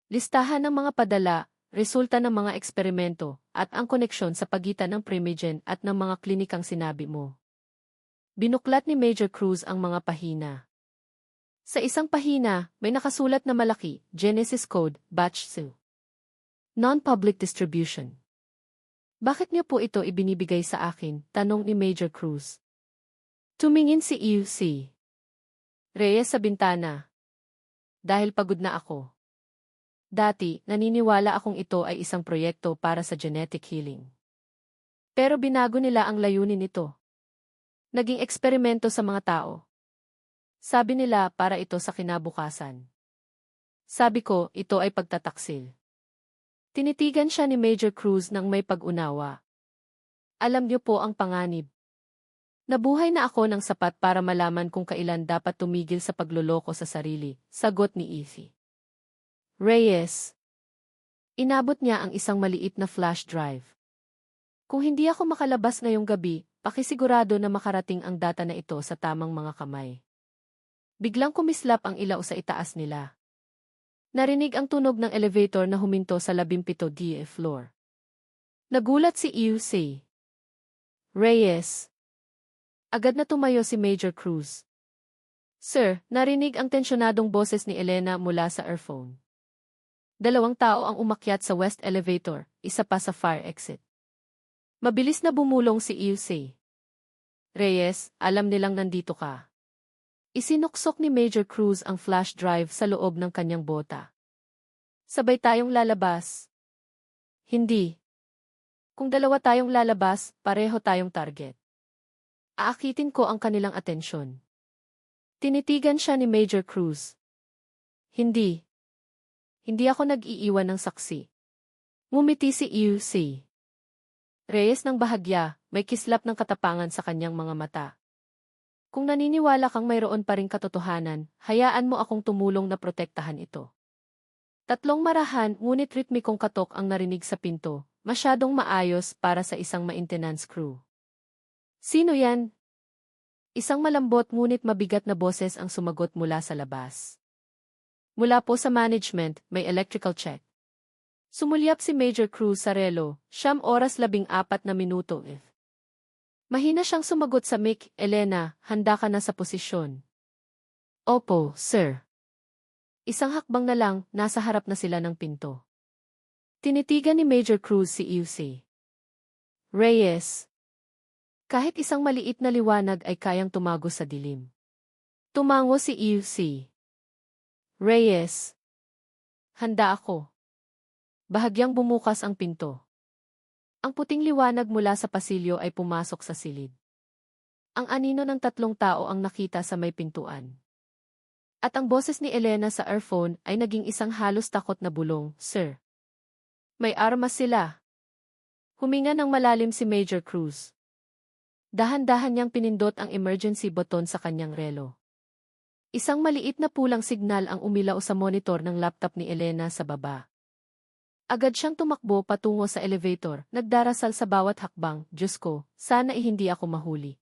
Listahan ng mga padala, resulta ng mga eksperimento, at ang koneksyon sa pagitan ng Primogen at ng mga klinikang sinabi mo. Binuklat ni Major Cruz ang mga pahina. Sa isang pahina, may nakasulat na malaki, Genesis Code, Batch 2. Non-public distribution. Bakit niyo po ito ibinibigay sa akin? Tanong ni Major Cruz. Tumingin si Ilse. Reyes sa bintana. Dahil pagod na ako. Dati, naniniwala akong ito ay isang proyekto para sa genetic healing. Pero binago nila ang layunin nito. Naging eksperimento sa mga tao. Sabi nila para ito sa kinabukasan. Sabi ko, ito ay pagtataksil. Tinitigan siya ni Major Cruz nang may pag-unawa. Alam niyo po ang panganib. Nabuhay na ako ng sapat para malaman kung kailan dapat tumigil sa pagloloko sa sarili, sagot ni Ilse. Reyes. Inabot niya ang isang maliit na flash drive. Kung hindi ako makalabas ngayong gabi, pakisigurado na makarating ang data na ito sa tamang mga kamay. Biglang kumislap ang ilaw sa itaas nila. Narinig ang tunog ng elevator na huminto sa 17D floor. Nagulat si Ilse. Reyes. Agad na tumayo si Major Cruz. Sir, narinig ang tensyonadong boses ni Elena mula sa earphone. 2 tao ang umakyat sa west elevator, isa pa sa fire exit. Mabilis na bumulong si Ilse. Reyes, alam nilang nandito ka. Isinuksok ni Major Cruz ang flash drive sa loob ng kanyang bota. Sabay tayong lalabas. Hindi. Kung 2 tayong lalabas, pareho tayong target. Aakitin ko ang kanilang atensyon. Tinitigan siya ni Major Cruz. Hindi. Hindi ako nag-iiwan ng saksi. Ngumiti si Ilse. Reyes ng bahagya, may kislap ng katapangan sa kanyang mga mata. Kung naniniwala kang mayroon pa ring katotohanan, hayaan mo akong tumulong na protektahan ito. 3 marahan ngunit ritmikong katok ang narinig sa pinto, masyadong maayos para sa isang maintenance crew. Sino yan? Isang malambot ngunit mabigat na boses ang sumagot mula sa labas. Mula po sa management, may electrical check. Sumulyap si Major Cruz sa relo, 9:14 na. Mahina siyang sumagot sa mic, Elena, handa ka na sa posisyon. Opo, sir. Isang hakbang na lang, nasa harap na sila ng pinto. Tinitigan ni Major Cruz si Ilse. Reyes. Kahit isang maliit na liwanag ay kayang tumago sa dilim. Tumango si Ilse. Reyes. Handa ako. Bahagyang bumukas ang pinto. Ang puting liwanag mula sa pasilyo ay pumasok sa silid. Ang anino ng 3 tao ang nakita sa may pintuan. At ang boses ni Elena sa earphone ay naging isang halos takot na bulong, Sir. May armas sila. Huminga ng malalim si Major Cruz. Dahan-dahan niyang pinindot ang emergency button sa kanyang relo. Isang maliit na pulang signal ang umilaw sa monitor ng laptop ni Elena sa baba. Agad siyang tumakbo patungo sa elevator, nagdarasal sa bawat hakbang, Diyos ko, sana hindi ako mahuli.